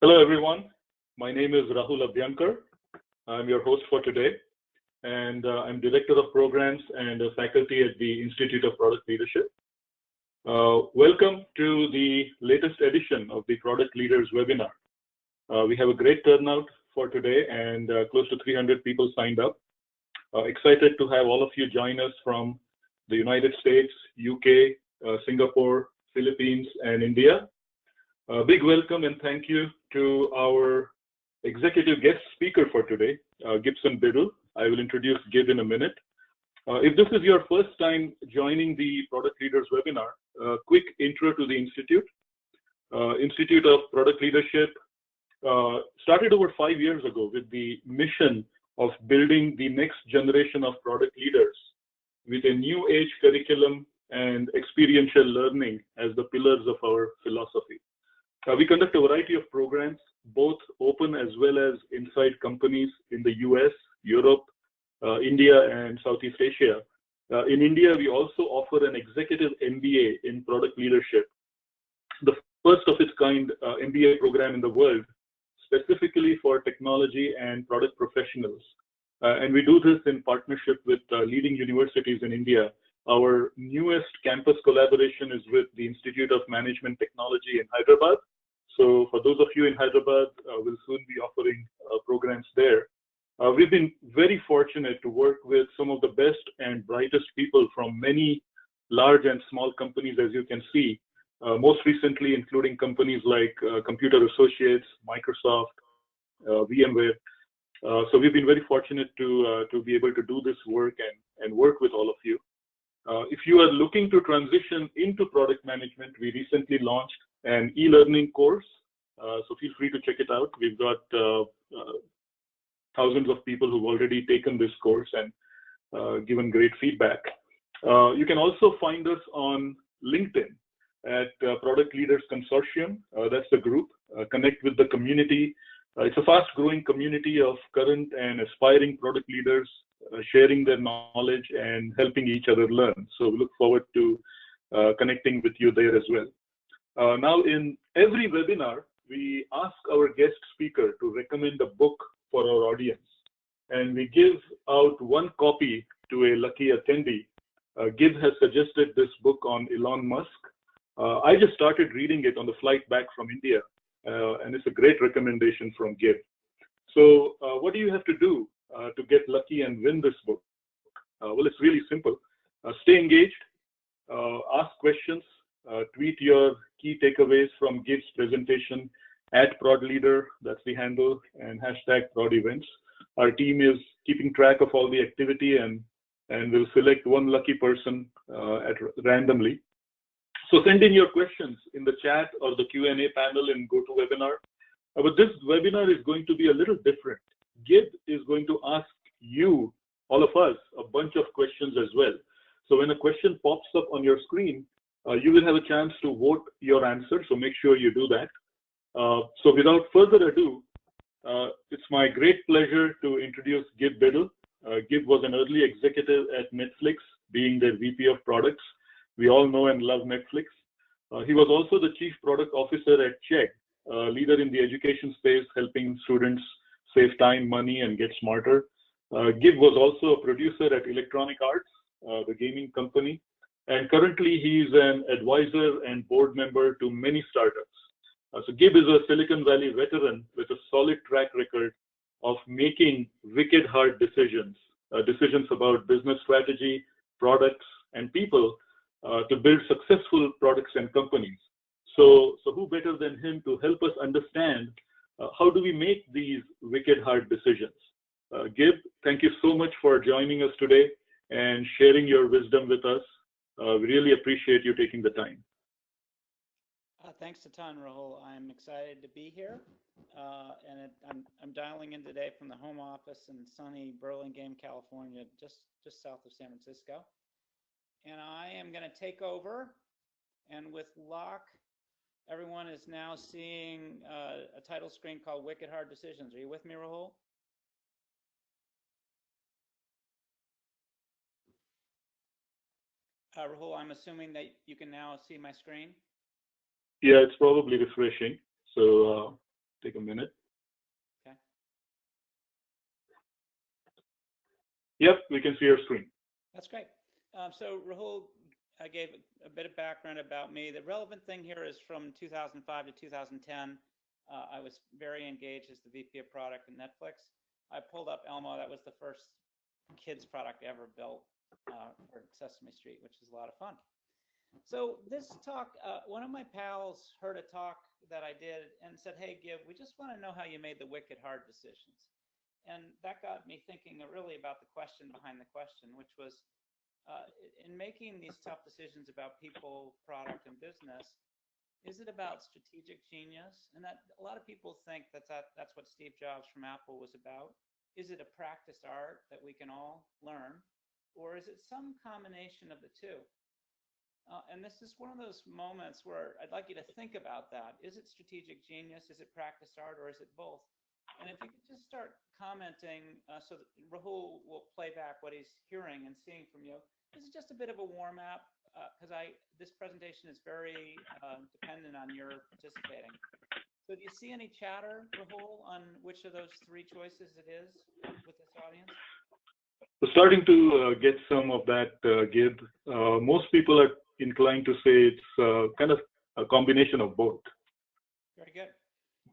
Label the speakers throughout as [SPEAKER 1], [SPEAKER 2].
[SPEAKER 1] Hello, everyone. My name is Rahul Abhyankar. I'm your host for today, and I'm Director of Programs and a faculty at the Institute of Product Leadership. Welcome to the latest edition of the Product Leaders webinar. We have a great turnout for today, and close to 300 people signed up. Excited to have all of you join us from the United States, UK, Singapore, Philippines, and India. A big welcome and thank you to our executive guest speaker for today, Gibson Biddle. I will introduce Gib in a minute. If this is your first time joining the Product Leaders webinar, a quick intro to the Institute. Institute of Product Leadership started over 5 years ago with the mission of building the next generation of product leaders with a new age curriculum and experiential learning as the pillars of our philosophy. We conduct a variety of programs, both open as well as inside companies in the US, Europe, India, and Southeast Asia. In India, we also offer an executive MBA in product leadership, the first of its kind MBA program in the world, specifically for technology and product professionals. And we do this in partnership with leading universities in India. Our newest campus collaboration is with the Institute of Management Technology in Hyderabad. So for those of you in Hyderabad, we'll soon be offering programs there. We've been very fortunate to work with some of the best and brightest people from many large and small companies, as you can see, most recently including companies like Computer Associates, Microsoft, VMware. So we've been very fortunate to be able to do this work and work with all of you. If you are looking to transition into product management, we recently launched an e-learning course, so feel free to check it out. We've got thousands of people who've already taken this course and given great feedback. You can also find us on LinkedIn at Product Leaders Consortium. That's the group. Connect with the community. It's a fast-growing community of current and aspiring product leaders sharing their knowledge and helping each other learn. So we look forward to connecting with you there as well. Now, in every webinar, we ask our guest speaker to recommend a book for our audience. And we give out one copy to a lucky attendee. Gib has suggested this book on Elon Musk. I just started reading it on the flight back from India. And it's a great recommendation from Gib. So what do you have to do to get lucky and win this book? Well, it's really simple. Stay engaged, ask questions, tweet your key takeaways from Gib's presentation at ProdLeader, that's the handle, and hashtag ProdEvents. Our team is keeping track of all the activity and will select one lucky person randomly. So send in your questions in the chat or the Q&A panel in GoToWebinar. But this webinar is going to be a little different. Gib is going to ask you, all of us, a bunch of questions as well. So when a question pops up on your screen, you will have a chance to vote your answer, so make sure you do that. So without further ado, it's my great pleasure to introduce Gib Biddle. Gib was an early executive at Netflix, being their VP of Products. We all know and love Netflix. He was also the Chief Product Officer at Chegg, a leader in the education space, helping students save time, money, and get smarter. Gib was also a producer at Electronic Arts, the gaming company. And currently, he's an advisor and board member to many startups. So Gib is a Silicon Valley veteran with a solid track record of making wicked hard decisions, decisions about business strategy, products, and people to build successful products and companies. So who better than him to help us understand how do we make these wicked hard decisions? Gib, thank you so much for joining us today and sharing your wisdom with us. We really appreciate you taking the time.
[SPEAKER 2] Thanks a ton, Rahul. I'm excited to be here, and I'm dialing in today from the home office in sunny Burlingame, California, just south of San Francisco. And I am going to take over, and with luck, everyone is now seeing a title screen called Wicked Hard Decisions. Are you with me, Rahul? Rahul, I'm assuming that you can now see my screen.
[SPEAKER 1] Yeah, it's probably refreshing. So take a minute.
[SPEAKER 2] Okay.
[SPEAKER 1] Yep, we can see your screen.
[SPEAKER 2] That's great. So Rahul, I gave a bit of background about me. The relevant thing here is from 2005 to 2010. I was very engaged as the VP of product at Netflix. I pulled up Elmo. That was the first kids product ever built for Sesame Street, which is a lot of fun. So this talk, one of my pals heard a talk that I did and said, "Hey, Gib, we just want to know how you made the wicked hard decisions." And that got me thinking really about the question behind the question, which was, in making these tough decisions about people, product, and business, is it about strategic genius? And that a lot of people think that's what Steve Jobs from Apple was about. Is it a practiced art that we can all learn? Or is it some combination of the two? And this is one of those moments where I'd like you to think about that. Is it strategic genius? Is it practiced art? Or is it both? And if you could just start commenting so that Rahul will play back what he's hearing and seeing from you. This is just a bit of a warm-up because this presentation is very dependent on your participating. So do you see any chatter, Rahul, on which of those three choices it is with this audience?
[SPEAKER 1] We're starting to get some of that, Gib. Most people are inclined to say it's kind of a combination of both.
[SPEAKER 2] Very good.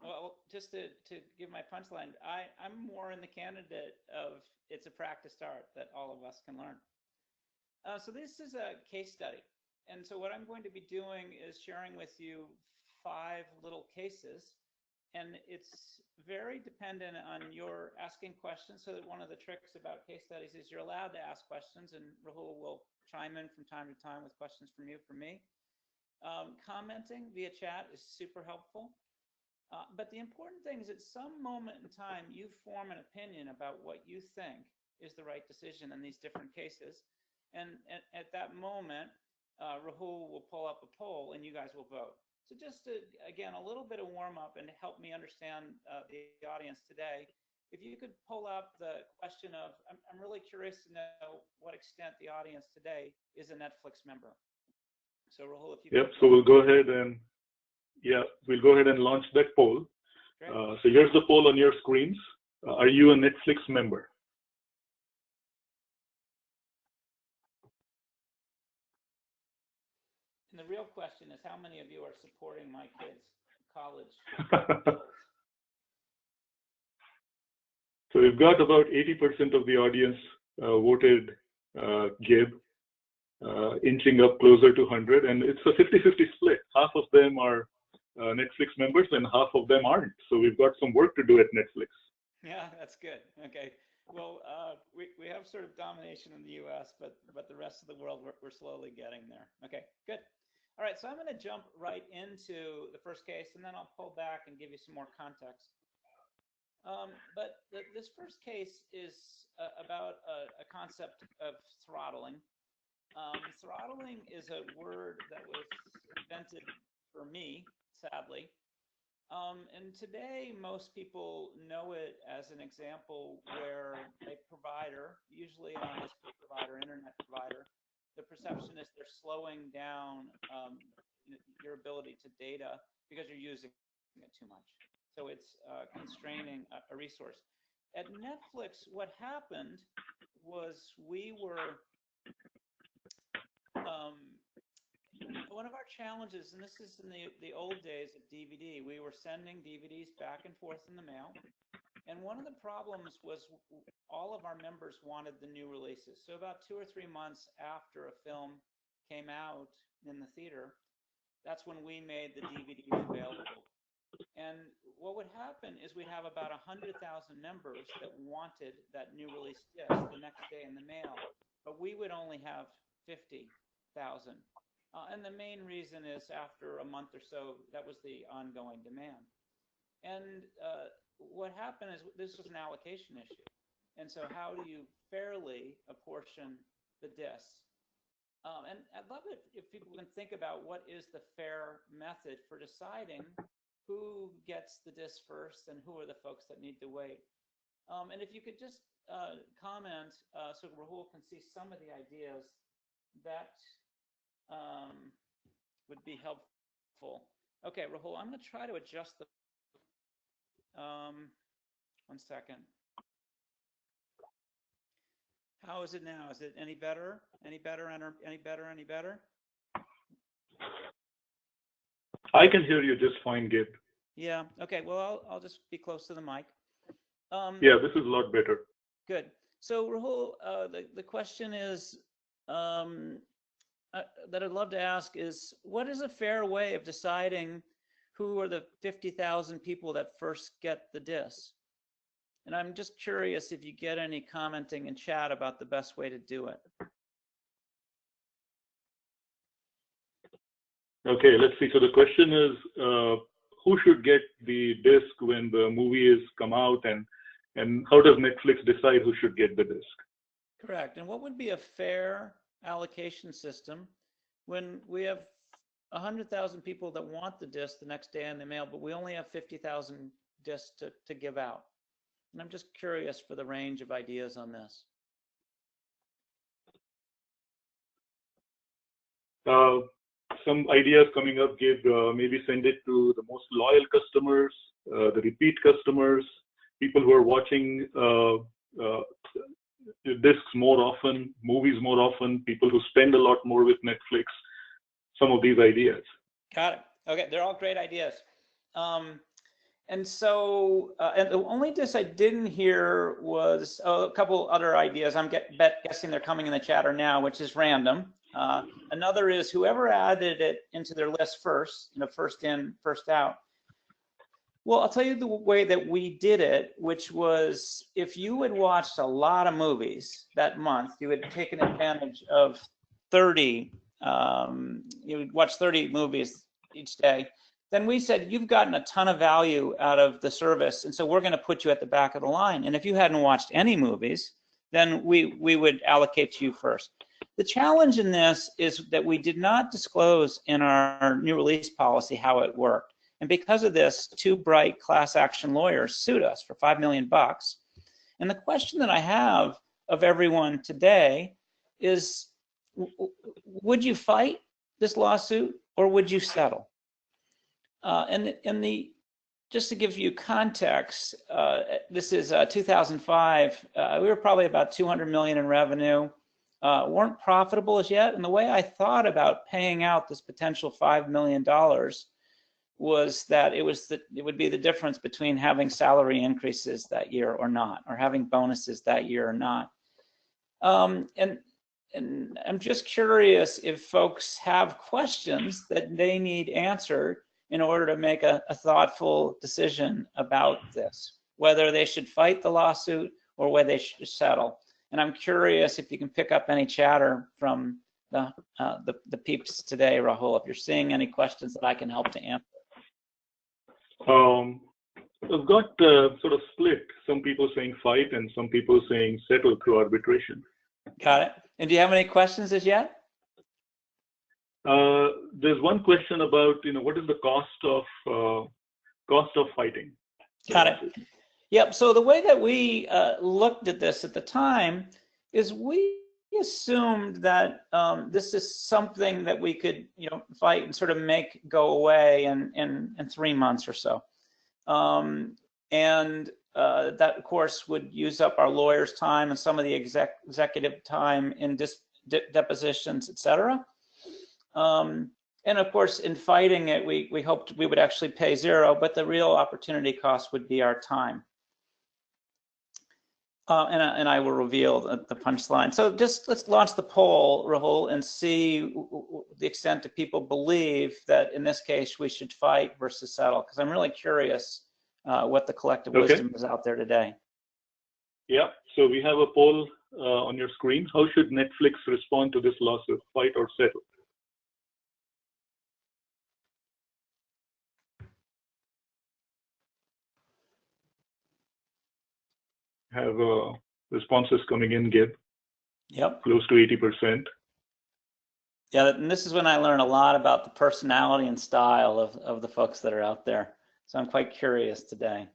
[SPEAKER 2] Well, just to give my punchline, I'm more in the candidate of it's a practiced art that all of us can learn. So this is a case study. And so what I'm going to be doing is sharing with you 5 little cases. And it's very dependent on your asking questions. So that one of the tricks about case studies is you're allowed to ask questions, and Rahul will chime in from time to time with questions from you, from me. Commenting via chat is super helpful. But the important thing is at some moment in time, you form an opinion about what you think is the right decision in these different cases. And at that moment, Rahul will pull up a poll and you guys will vote. So just to, again, a little bit of warm up and to help me understand the audience today, if you could pull up the question of, I'm really curious to know what extent the audience today is a Netflix member. So Rahul, if you
[SPEAKER 1] Yep, so we'll go ahead and launch that poll. So here's the poll on your screens. Are you a Netflix member?
[SPEAKER 2] And the real question is, how many of you are supporting my kids' college bills?
[SPEAKER 1] So we've got about 80% of the audience voted Gib, inching up closer to 100, and it's a 50-50 split. Half of them are Netflix members and half of them aren't. So we've got some work to do at Netflix.
[SPEAKER 2] Yeah, that's good. Okay. Well, we have sort of domination in the US, but the rest of the world, we're slowly getting there. Okay, good. All right, so I'm going to jump right into the first case, and then I'll pull back and give you some more context. But this first case is about a concept of throttling. Throttling is a word that was invented for me, sadly. And today, most people know it as an example where a provider, usually an ISP provider, internet provider, the perception is they're slowing down your ability to data because you're using it too much. So it's constraining a resource. At Netflix, what happened was we were one of our challenges, and this is in the old days of DVD, we were sending DVDs back and forth in the mail. And one of the problems was all of our members wanted the new releases. So about 2 or 3 months after a film came out in the theater, that's when we made the DVDs available. And what would happen is we'd have about 100,000 members that wanted that new release disc the next day in the mail, but we would only have 50,000. And the main reason is after a month or so, that was the ongoing demand. And what happened is this was an allocation issue. And so how do you fairly apportion the discs? And I'd love it if people can think about what is the fair method for deciding who gets the disc first and who are the folks that need to wait. And if you could just comment so Rahul can see some of the ideas that would be helpful. Okay, Rahul, I'm going to try to adjust the 1 second. How is it now? Is it any better? Any better? Any better? Any better?
[SPEAKER 1] I can hear you just fine, Gib.
[SPEAKER 2] Yeah. Okay. Well, I'll just be close to the mic.
[SPEAKER 1] Yeah, this is a lot better.
[SPEAKER 2] Good. So Rahul, the question is that I'd love to ask is, what is a fair way of deciding who are the 50,000 people that first get the disc? And I'm just curious if you get any commenting in chat about the best way to do it.
[SPEAKER 1] Okay, let's see. So the question is, who should get the disc when the movie is come out, and how does Netflix decide who should get the disc?
[SPEAKER 2] Correct. And what would be a fair allocation system when we have 100,000 people that want the disc the next day in the mail, but we only have 50,000 discs to give out? And I'm just curious for the range of ideas on this.
[SPEAKER 1] Some ideas coming up, Gabe, maybe send it to the most loyal customers, the repeat customers, people who are watching discs more often, movies more often, people who spend a lot more with Netflix, some of these ideas.
[SPEAKER 2] Got it. Okay, they're all great ideas. And so, and the only disc I didn't hear was a couple other ideas. I'm guessing they're coming in the chatter now, which is random. Another is whoever added it into their list first, first in, first out. Well, I'll tell you the way that we did it, which was if you had watched a lot of movies that month, you had taken advantage of 30, you would watch 30 movies each day, then we said, you've gotten a ton of value out of the service, and so we're going to put you at the back of the line. And if you hadn't watched any movies, then we would allocate to you first. The challenge in this is that we did not disclose in our new release policy how it worked. And because of this, 2 bright class action lawyers sued us for $5 million. And the question that I have of everyone today is, would you fight this lawsuit or would you settle? Just to give you context, this is 2005. We were probably about 200 million in revenue. Weren't profitable as yet. And the way I thought about paying out this potential $5 million was that it would be the difference between having salary increases that year or not, or having bonuses that year or not. And I'm just curious if folks have questions that they need answered in order to make a thoughtful decision about this, whether they should fight the lawsuit or whether they should settle. And I'm curious if you can pick up any chatter from the peeps today, Rahul, if you're seeing any questions that I can help to answer.
[SPEAKER 1] I've got sort of split, some people saying fight and some people saying settle through arbitration. Got it.
[SPEAKER 2] And do you have any questions as yet?
[SPEAKER 1] There's one question about, what is the cost of fighting?
[SPEAKER 2] Got it. Yep. So the way that we looked at this at the time is we assumed that this is something that we could, fight and sort of make go away in 3 months or so. That, of course, would use up our lawyers' time and some of the executive time in depositions, et cetera. And of course, in fighting it, we hoped we would actually pay 0, but the real opportunity cost would be our time. And I will reveal the punchline. So just let's launch the poll, Rahul, and see the extent that people believe that in this case we should fight versus settle, because I'm really curious what the collective wisdom is out there today.
[SPEAKER 1] Yeah, so we have a poll on your screen. How should Netflix respond to this lawsuit, fight or settle? Have responses coming in, Gib.
[SPEAKER 2] Yep.
[SPEAKER 1] Close to 80%.
[SPEAKER 2] Yeah, and this is when I learn a lot about the personality and style of the folks that are out there. So I'm quite curious today.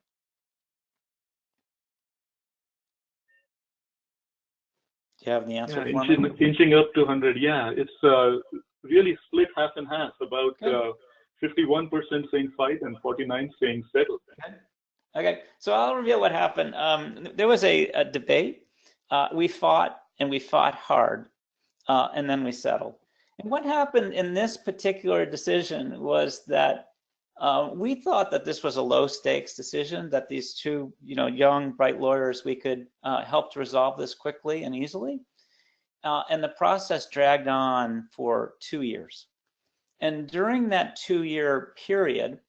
[SPEAKER 2] Do you have the answer for me?
[SPEAKER 1] Inching up to 100, yeah. It's really split half and half, about 51% saying fight and 49% saying settle.
[SPEAKER 2] Okay. Okay, so I'll reveal what happened. There was a debate. We fought and we fought hard, and then we settled. And what happened in this particular decision was that we thought that this was a low stakes decision, that these two, young, bright lawyers, we could help to resolve this quickly and easily. And the process dragged on for 2 years. And during that 2-year period,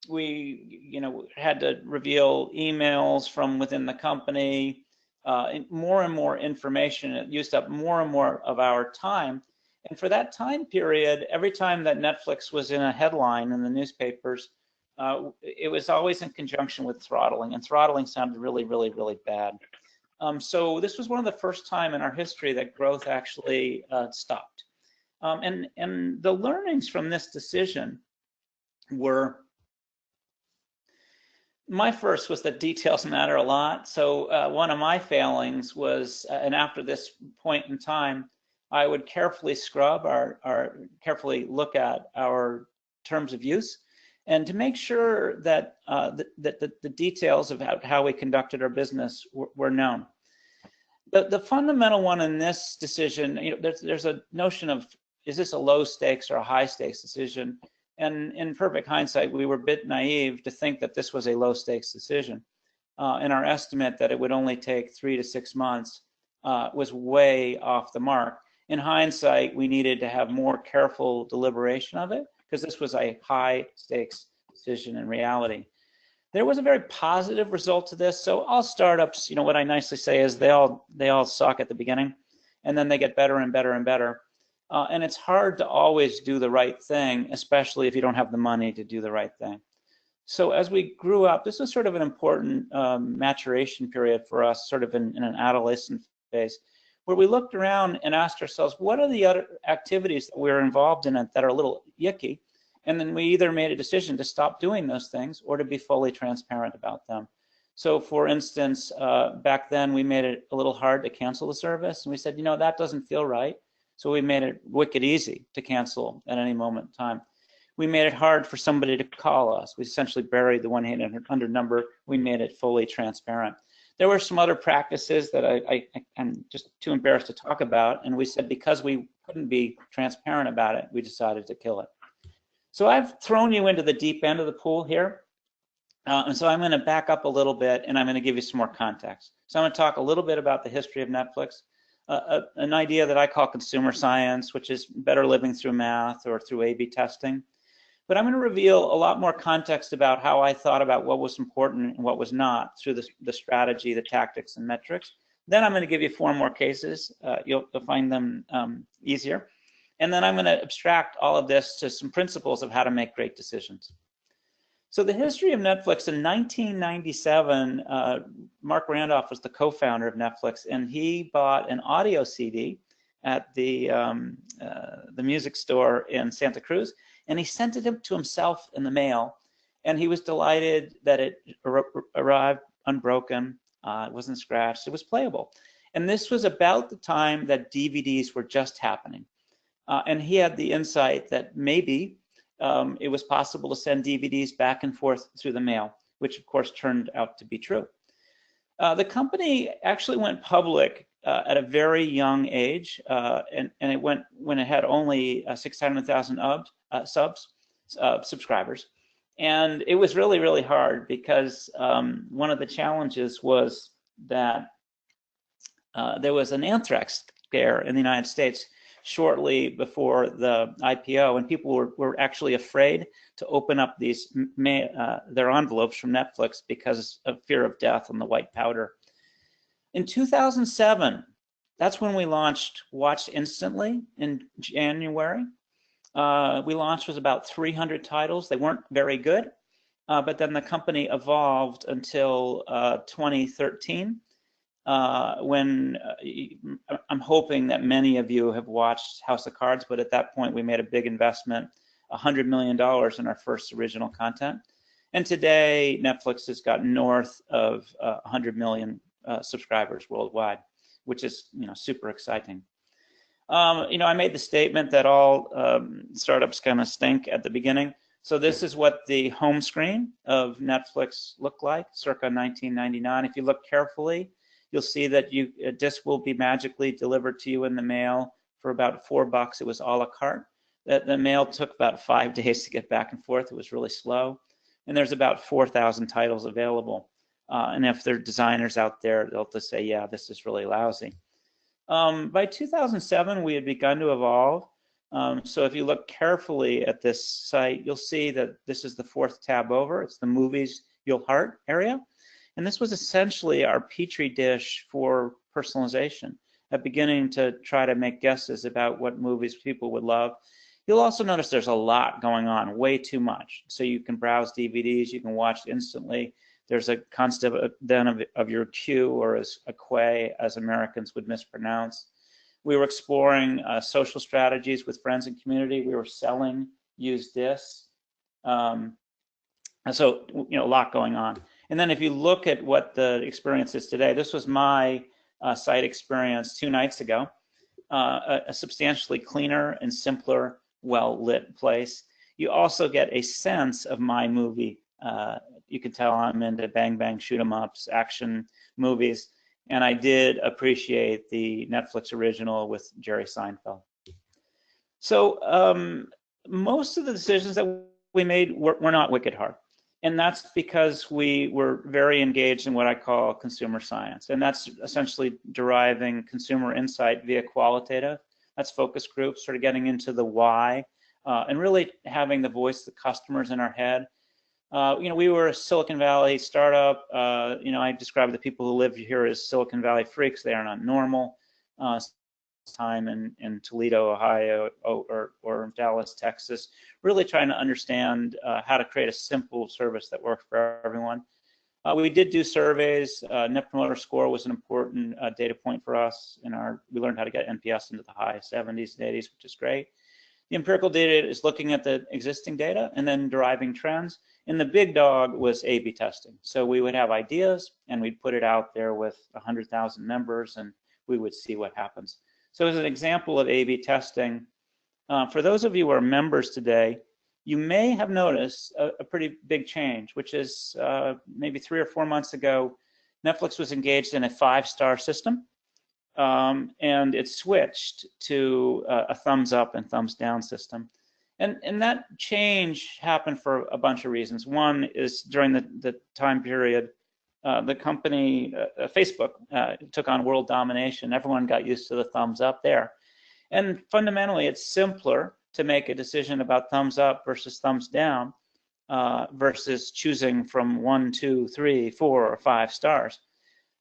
[SPEAKER 2] we, had to reveal emails from within the company, more and more information. It used up more and more of our time. And for that time period, every time that Netflix was in a headline in the newspapers, it was always in conjunction with throttling, and throttling sounded really, really, really bad. So this was one of the first time in our history that growth actually stopped. And the learnings from this decision were, my first was that details matter a lot. So one of my failings was, and after this point in time, I would carefully scrub carefully look at our terms of use, and to make sure that the details of how we conducted our business were known. The fundamental one in this decision, there's a notion of, is this a low stakes or a high stakes decision? And in perfect hindsight, we were a bit naive to think that this was a low stakes decision. And our estimate that it would only take 3 to 6 months was way off the mark. In hindsight, we needed to have more careful deliberation of it, because this was a high stakes decision in reality. There was a very positive result to this. So all startups, what I nicely say is they all suck at the beginning, and then they get better and better and better. And it's hard to always do the right thing, especially if you don't have the money to do the right thing. So as we grew up, this was sort of an important maturation period for us, sort of in an adolescent phase, where we looked around and asked ourselves, what are the other activities that we're involved in that are a little yucky? And then we either made a decision to stop doing those things or to be fully transparent about them. So for instance, back then we made it a little hard to cancel the service. And we said, that doesn't feel right. So we made it wicked easy to cancel at any moment in time. We made it hard for somebody to call us. We essentially buried the 1-800 number. We made it fully transparent. There were some other practices that I'm just too embarrassed to talk about. And we said, because we couldn't be transparent about it, we decided to kill it. So I've thrown you into the deep end of the pool here. And so I'm going to back up a little bit, and I'm going to give you some more context. So I'm going to talk a little bit about the history of Netflix, an idea that I call consumer science, which is better living through math or through A/B testing. But I'm going to reveal a lot more context about how I thought about what was important and what was not through the strategy, the tactics, and metrics. Then I'm going to give you 4 more cases. You'll find them easier. And then I'm going to abstract all of this to some principles of how to make great decisions. So the history of Netflix, in 1997, Mark Randolph was the co-founder of Netflix, and he bought an audio CD at the music store in Santa Cruz, and he sent it to himself in the mail, and he was delighted that it arrived unbroken. It wasn't scratched. It was playable. And this was about the time that DVDs were just happening. And he had the insight that maybe it was possible to send DVDs back and forth through the mail, which of course turned out to be true. The company actually went public at a very young age, and it went when it had only 600,000 subscribers. And it was really, really hard because one of the challenges was that there was an anthrax scare in the United States shortly before the IPO, and people were actually afraid to open up their envelopes from Netflix because of fear of death on the white powder. In 2007, that's when we launched Watch Instantly in January. We launched with about 300 titles. They weren't very good, but then the company evolved until 2013. When I'm hoping that many of you have watched House of Cards, but at that point we made a big investment, $100 million in our first original content. And today Netflix has got north of 100 million subscribers worldwide, which is super exciting. I made the statement that all startups kind of stink at the beginning. So this is what the home screen of Netflix looked like circa 1999. If you look carefully, you'll see that a disc will be magically delivered to you in the mail for about $4. It was a la carte. The mail took about 5 days to get back and forth. It was really slow. And there's about 4,000 titles available. And if there are designers out there, they'll just say, yeah, this is really lousy. By 2007, we had begun to evolve. So if you look carefully at this site, you'll see that this is the 4th tab over. It's the movies you'll heart area. And this was essentially our petri dish for personalization, beginning to try to make guesses about what movies people would love. You'll also notice there's a lot going on, way too much. So you can browse DVDs, you can watch instantly. There's a constant then of your queue, or as a quay, as Americans would mispronounce. We were exploring social strategies with friends and community. We were selling used discs. And so, a lot going on. And then if you look at what the experience is today, this was my site experience 2 nights ago, a substantially cleaner and simpler, well-lit place. You also get a sense of my movie. You can tell I'm into bang, bang, shoot 'em ups, action movies. And I did appreciate the Netflix original with Jerry Seinfeld. So most of the decisions that we made were not wicked hard. And that's because we were very engaged in what I call consumer science. And that's essentially deriving consumer insight via qualitative. That's focus groups, sort of getting into the why, and really having the voice of the customers in our head. We were a Silicon Valley startup. I describe the people who live here as Silicon Valley freaks. They are not normal. Time in Toledo, Ohio, or Dallas, Texas, really trying to understand how to create a simple service that works for everyone. We did do surveys. Net Promoter Score was an important data point for us. We learned how to get NPS into the high 70s and 80s, which is great. The empirical data is looking at the existing data and then deriving trends. And the big dog was A/B testing. So we would have ideas and we'd put it out there with 100,000 members and we would see what happens. So as an example of A/B testing, for those of you who are members today, you may have noticed a pretty big change, which is maybe 3 or 4 months ago, Netflix was engaged in a 5-star system. And it switched to a thumbs up and thumbs down system. And that change happened for a bunch of reasons. One is during the time period, the company, Facebook, took on world domination. Everyone got used to the thumbs up there. And fundamentally, it's simpler to make a decision about thumbs up versus thumbs down versus choosing from 1, 2, 3, 4, or 5 stars.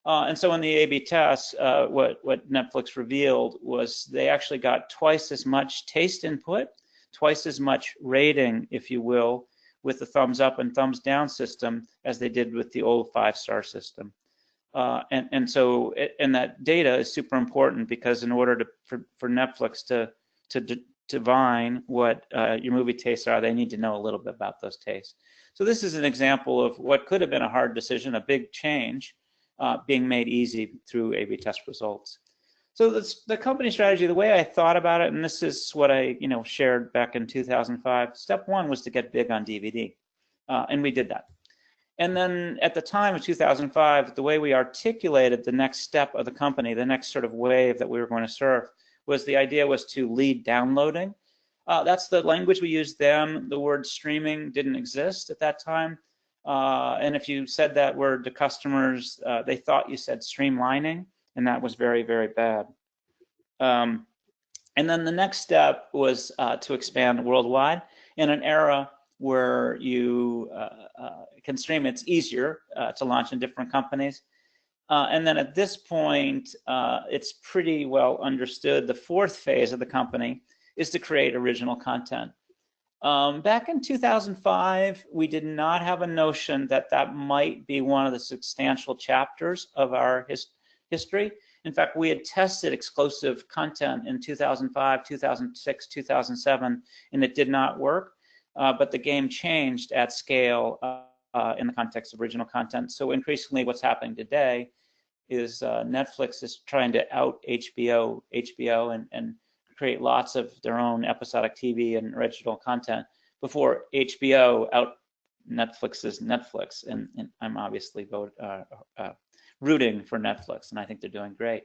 [SPEAKER 2] And so in the A/B tests, what Netflix revealed was they actually got twice as much taste input, twice as much rating, if you will, with the thumbs up and thumbs down system as they did with the old 5-star system. And that data is super important because in order for Netflix to divine what your movie tastes are, they need to know a little bit about those tastes. So this is an example of what could have been a hard decision, a big change, being made easy through A/B test results. So the company strategy, the way I thought about it, and this is what I shared back in 2005. Step 1 was to get big on DVD, and we did that. And then at the time of 2005, the way we articulated the next step of the company, the next sort of wave that we were going to surf, was the idea was to lead downloading. That's the language we used then. The word streaming didn't exist at that time. And if you said that word to customers, they thought you said streamlining, and that was very, very bad. And then the next step was to expand worldwide. In an era where you can stream, it's easier to launch in different companies. And then at this point, it's pretty well understood. The 4th phase of the company is to create original content. Back in 2005, we did not have a notion that that might be one of the substantial chapters of our history. In fact, we had tested exclusive content in 2005, 2006, 2007, and it did not work. But the game changed at scale in the context of original content. So increasingly what's happening today is Netflix is trying to out HBO and create lots of their own episodic TV and original content before HBO out Netflix's Netflix, and I'm obviously rooting for Netflix, and I think they're doing great.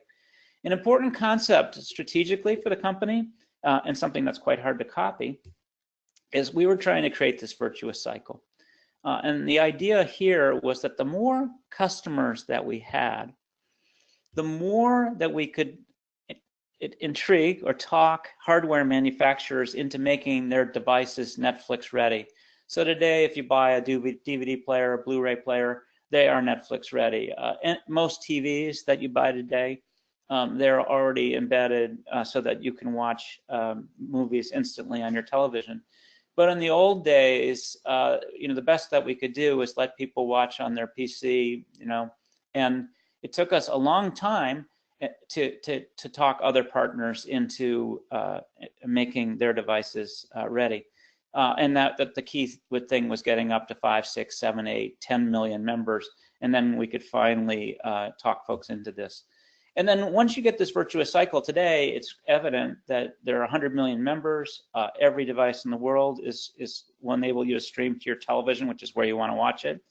[SPEAKER 2] An important concept strategically for the company, and something that's quite hard to copy, is we were trying to create this virtuous cycle. And the idea here was that the more customers that we had, the more that we could intrigue or talk hardware manufacturers into making their devices Netflix ready. So today, if you buy a DVD player, a Blu-ray player, they are Netflix ready. And most TVs that you buy today, they're already embedded so that you can watch movies instantly on your television. But in the old days, the best that we could do was let people watch on their PC, and it took us a long time to talk other partners into making their devices ready. And that the key thing was getting up to 5, 6, 7, 8, 10 million members, and then we could finally talk folks into this. And then once you get this virtuous cycle today, it's evident that there are 100 million members. Every device in the world will enable you to stream to your television, which is where you want to watch it.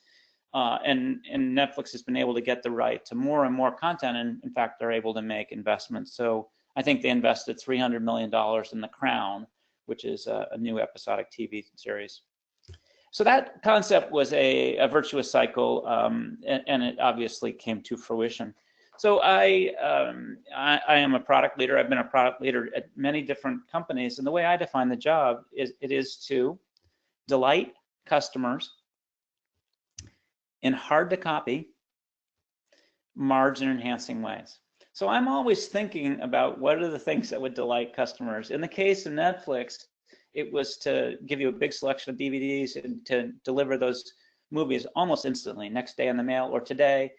[SPEAKER 2] And Netflix has been able to get the right to more and more content, and in fact, they're able to make investments. So I think they invested $300 million in The Crown, which is a new episodic TV series. So that concept was a virtuous cycle, and it obviously came to fruition. So I am a product leader. I've been a product leader at many different companies, and the way I define the job is to delight customers in hard-to-copy, margin-enhancing ways. So I'm always thinking about what are the things that would delight customers. In the case of Netflix, it was to give you a big selection of DVDs and to deliver those movies almost instantly, next day in the mail, or today,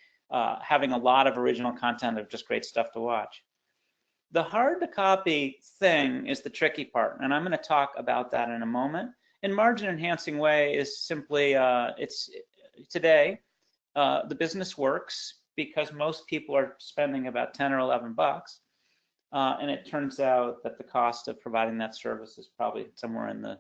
[SPEAKER 2] having a lot of original content of just great stuff to watch. The hard-to-copy thing is the tricky part, and I'm going to talk about that in a moment. And margin-enhancing way is simply, today, the business works because most people are spending about 10 or 11 bucks, and it turns out that the cost of providing that service is probably somewhere in the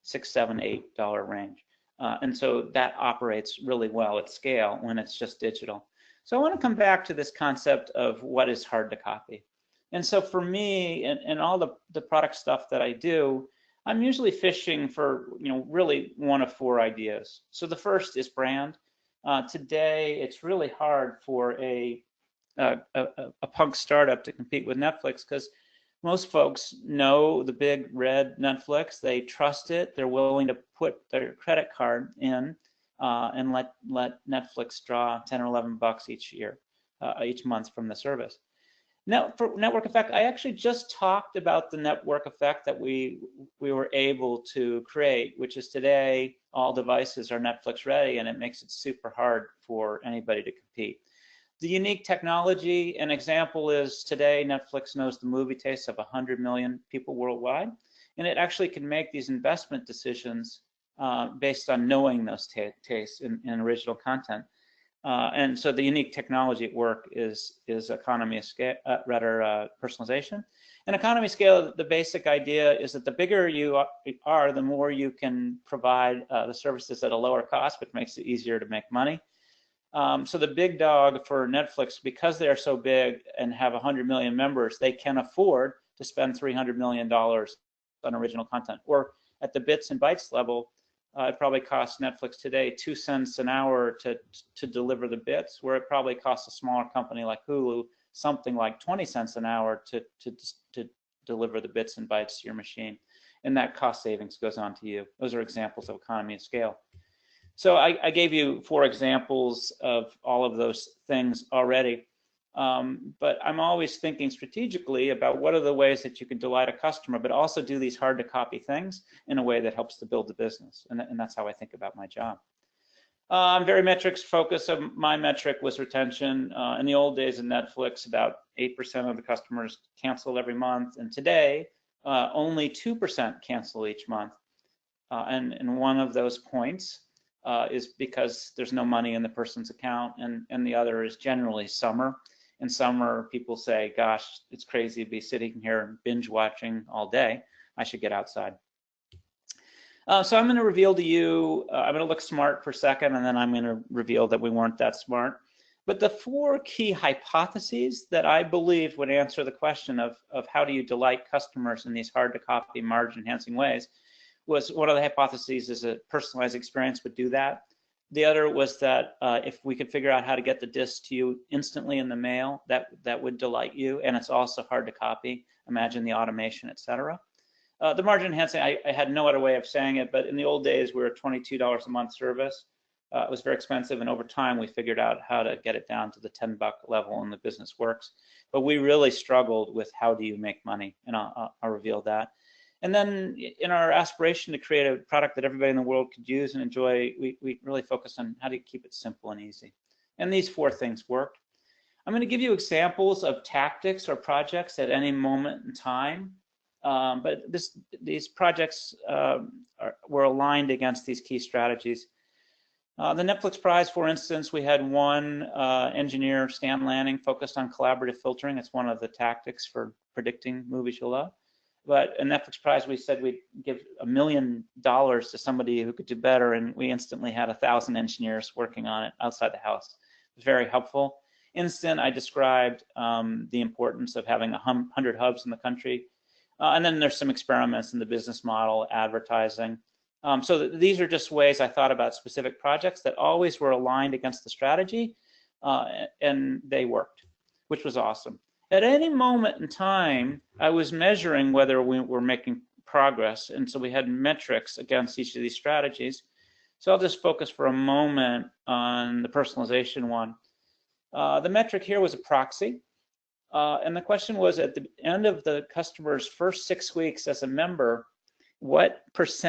[SPEAKER 2] $6, $7, $8 range. And so that operates really well at scale when it's just digital. So I want to come back to this concept of what is hard to copy. And so for me, and all the product stuff that I do, I'm usually fishing for really one of 4 ideas. So the first is brand. Today, it's really hard for a punk startup to compete with Netflix because most folks know the big red Netflix. They trust it. They're willing to put their credit card in and let Netflix draw 10 or 11 bucks each month from the service. Now, for network effect, I actually just talked about the network effect that we were able to create, which is today all devices are Netflix ready, and it makes it super hard for anybody to compete. The unique technology, an example is today Netflix knows the movie tastes of 100 million people worldwide, and it actually can make these investment decisions based on knowing those tastes in original content. And so the unique technology at work is economy of scale, personalization. And economy of scale, the basic idea is that the bigger you are, the more you can provide the services at a lower cost, which makes it easier to make money. So the big dog for Netflix, because they are so big and have 100 million members, they can afford to spend $300 million on original content. Or at the bits and bytes level, it probably costs Netflix today 2 cents an hour to deliver the bits, where it probably costs a smaller company like Hulu something like 20 cents an hour to deliver the bits and bytes to your machine. And that cost savings goes on to you. Those are examples of economy of scale. So I gave you 4 examples of all of those things already. But I'm always thinking strategically about what are the ways that you can delight a customer, but also do these hard to copy things in a way that helps to build the business. And that's how I think about my job. I'm very metrics focused. So my metric was retention. In the old days of Netflix, about 8% of the customers canceled every month. And today, only 2% cancel each month. And one of those points is because there's no money in the person's account. And the other is generally summer. In summer, people say, gosh, it's crazy to be sitting here and binge watching all day. I should get outside. So I'm going to reveal to you, I'm going to look smart for a second, and then I'm going to reveal that we weren't that smart. But the 4 key hypotheses that I believe would answer the question of how do you delight customers in these hard to copy, margin enhancing ways was, one of the hypotheses is a personalized experience would do that. The other was that if we could figure out how to get the disc to you instantly in the mail, that would delight you, and it's also hard to copy. Imagine the automation, etc. The margin enhancing, I had no other way of saying it, but in the old days, we were a $22 a month service. It was very expensive, and over time, we figured out how to get it down to the $10 level, and the business works. But we really struggled with how do you make money, and I'll reveal that. And then in our aspiration to create a product that everybody in the world could use and enjoy, we really focused on how do you keep it simple and easy. And these 4 things worked. I'm going to give you examples of tactics or projects at any moment in time. But these projects were aligned against these key strategies. The Netflix Prize, for instance, we had one engineer, Stan Lanning, focused on collaborative filtering. It's one of the tactics for predicting movies you'll love. But a Netflix Prize, we said we'd give $1 million to somebody who could do better, and we instantly had 1,000 engineers working on it outside the house. It was very helpful. Instant, I described the importance of having 100 hubs in the country. And then there's some experiments in the business model, advertising. So these are just ways I thought about specific projects that always were aligned against the strategy, and they worked, which was awesome. At any moment in time, I was measuring whether we were making progress, and so we had metrics against each of these strategies. So I'll just focus for a moment on the personalization one. The metric here was a proxy. And the question was, at the end of the customer's first 6 weeks as a member, what %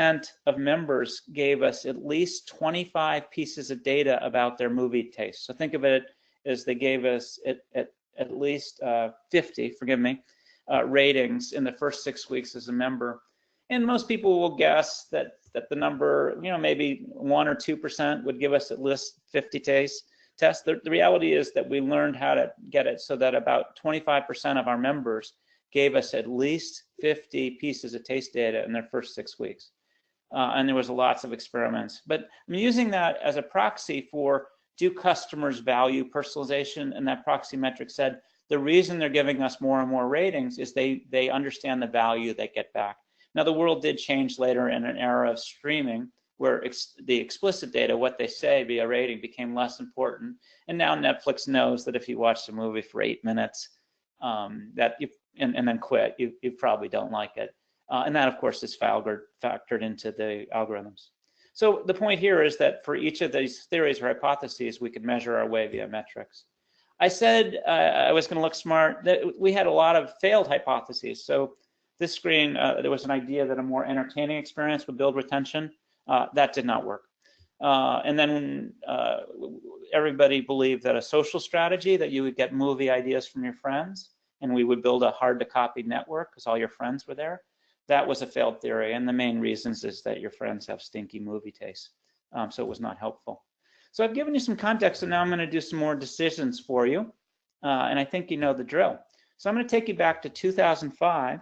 [SPEAKER 2] of members gave us at least 25 pieces of data about their movie taste? So think of it as they gave us at least 50, forgive me, ratings in the first 6 weeks as a member. And most people will guess that the number, maybe 1 or 2% would give us at least 50 tests. The reality is that we learned how to get it so that about 25% of our members gave us at least 50 pieces of taste data in their first 6 weeks. And there was lots of experiments. But I'm using that as a proxy for, do customers value personalization? And that proxy metric said the reason they're giving us more and more ratings is they understand the value they get back. Now, the world did change later in an era of streaming, where the explicit data, what they say via rating, became less important. And now Netflix knows that if you watch a movie for 8 minutes, and then quit, you probably don't like it. And that, of course, is factored into the algorithms. So the point here is that for each of these theories or hypotheses, we could measure our way via metrics. I said I was going to look smart. That we had a lot of failed hypotheses. So this screen, there was an idea that a more entertaining experience would build retention. That did not work. And then everybody believed that a social strategy, that you would get movie ideas from your friends, and we would build a hard-to-copy network because all your friends were there. That was a failed theory, and the main reasons is that your friends have stinky movie tastes, so it was not helpful. So I've given you some context, and now I'm going to do some more decisions for you, and I think you know the drill. So I'm going to take you back to 2005,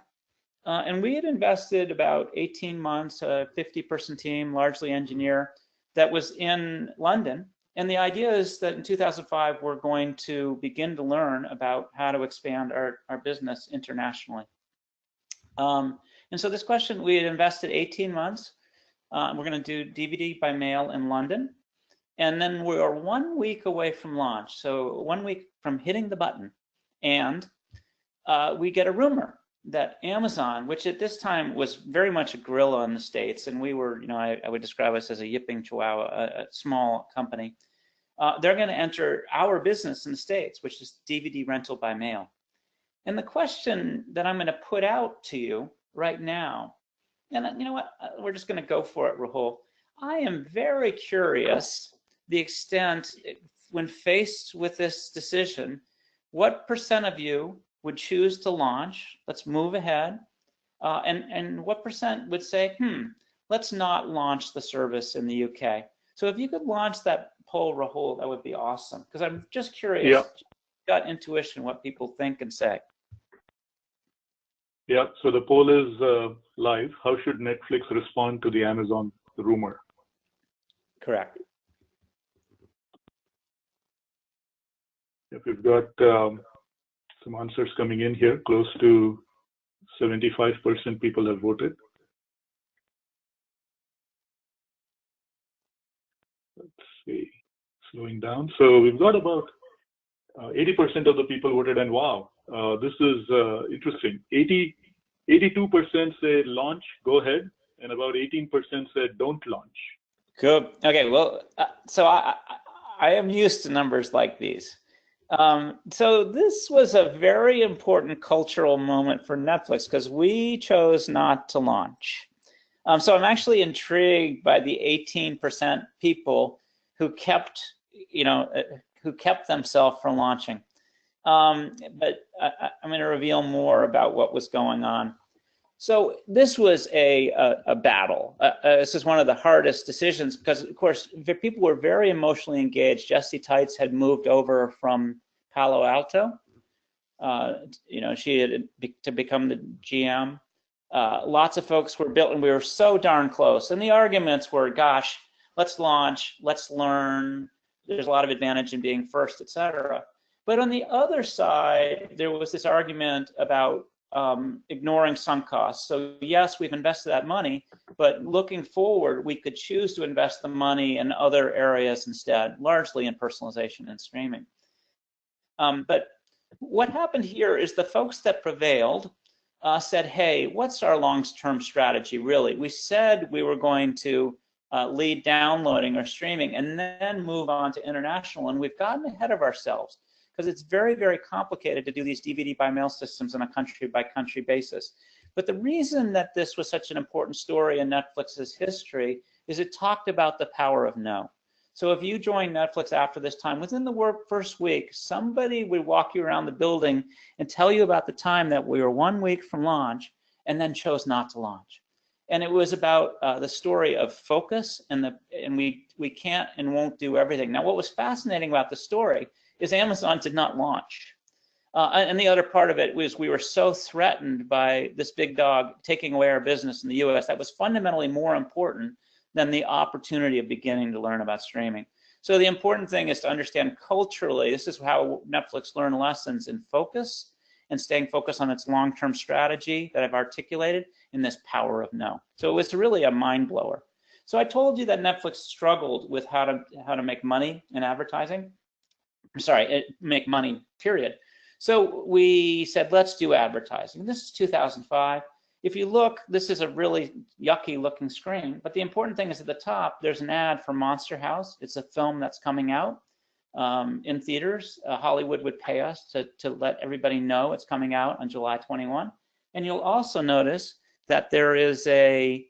[SPEAKER 2] and we had invested about 18 months, a 50-person team, largely engineer, that was in London. And the idea is that in 2005, we're going to begin to learn about how to expand our business internationally. And so this question, we had invested 18 months. We're going to do DVD by mail in London. And then we are 1 week away from launch. So 1 week from hitting the button. And we get a rumor that Amazon, which at this time was very much a gorilla in the States, and we were, I would describe us as a yipping chihuahua, a small company, they're going to enter our business in the States, which is DVD rental by mail. And the question that I'm going to put out to you right now, and you know what, we're just going to go for it, Rahul. I am very curious the extent, when faced with this decision, what % of you would choose to launch, let's move ahead, and what % would say, let's not launch the service in the UK. So if you could launch that poll, Rahul, that would be awesome, because I'm just curious, gut intuition, what people think and say.
[SPEAKER 1] Yeah, so the poll is live. How should Netflix respond to the Amazon rumor?
[SPEAKER 2] Correct.
[SPEAKER 1] If we've got some answers coming in here, close to 75% people have voted. Let's see, slowing down. So we've got about 80% of the people voted, and wow, this is interesting. 82% say launch, go ahead, and about 18% said don't launch.
[SPEAKER 2] Good. Okay. Well, so I am used to numbers like these. So this was a very important cultural moment for Netflix because we chose not to launch. So I'm actually intrigued by the 18% people who kept, who kept themselves from launching. But I'm going to reveal more about what was going on. So this was a battle. This is one of the hardest decisions because, of course, people were very emotionally engaged. Jessie Tights had moved over from Palo Alto. She had to become the GM. Lots of folks were built, and we were so darn close. And the arguments were, gosh, let's launch, let's learn. There's a lot of advantage in being first, et cetera. But on the other side, there was this argument about ignoring sunk costs. So yes, we've invested that money, but looking forward, we could choose to invest the money in other areas instead, largely in personalization and streaming. But what happened here is the folks that prevailed said, hey, what's our long-term strategy really? We said we were going to lead downloading or streaming and then move on to international, and we've gotten ahead of ourselves because it's very, very complicated to do these DVD by mail systems on a country-by-country basis. But the reason that this was such an important story in Netflix's history is it talked about the power of no. So if you join Netflix after this time, within the first week, somebody would walk you around the building and tell you about the time that we were 1 week from launch and then chose not to launch. And it was about the story of focus and we can't and won't do everything. Now, what was fascinating about the story is Amazon did not launch. And the other part of it was we were so threatened by this big dog taking away our business in the US that was fundamentally more important than the opportunity of beginning to learn about streaming. So the important thing is to understand culturally, this is how Netflix learned lessons in focus and staying focused on its long-term strategy that I've articulated in this power of no. So it was really a mind blower. So I told you that Netflix struggled with how to make money in advertising. Make money, period. So we said, let's do advertising. This is 2005. If you look, this is a really yucky looking screen, but the important thing is at the top, there's an ad for Monster House. It's a film that's coming out in theaters. Hollywood would pay us to let everybody know it's coming out on July 21. And you'll also notice that there is a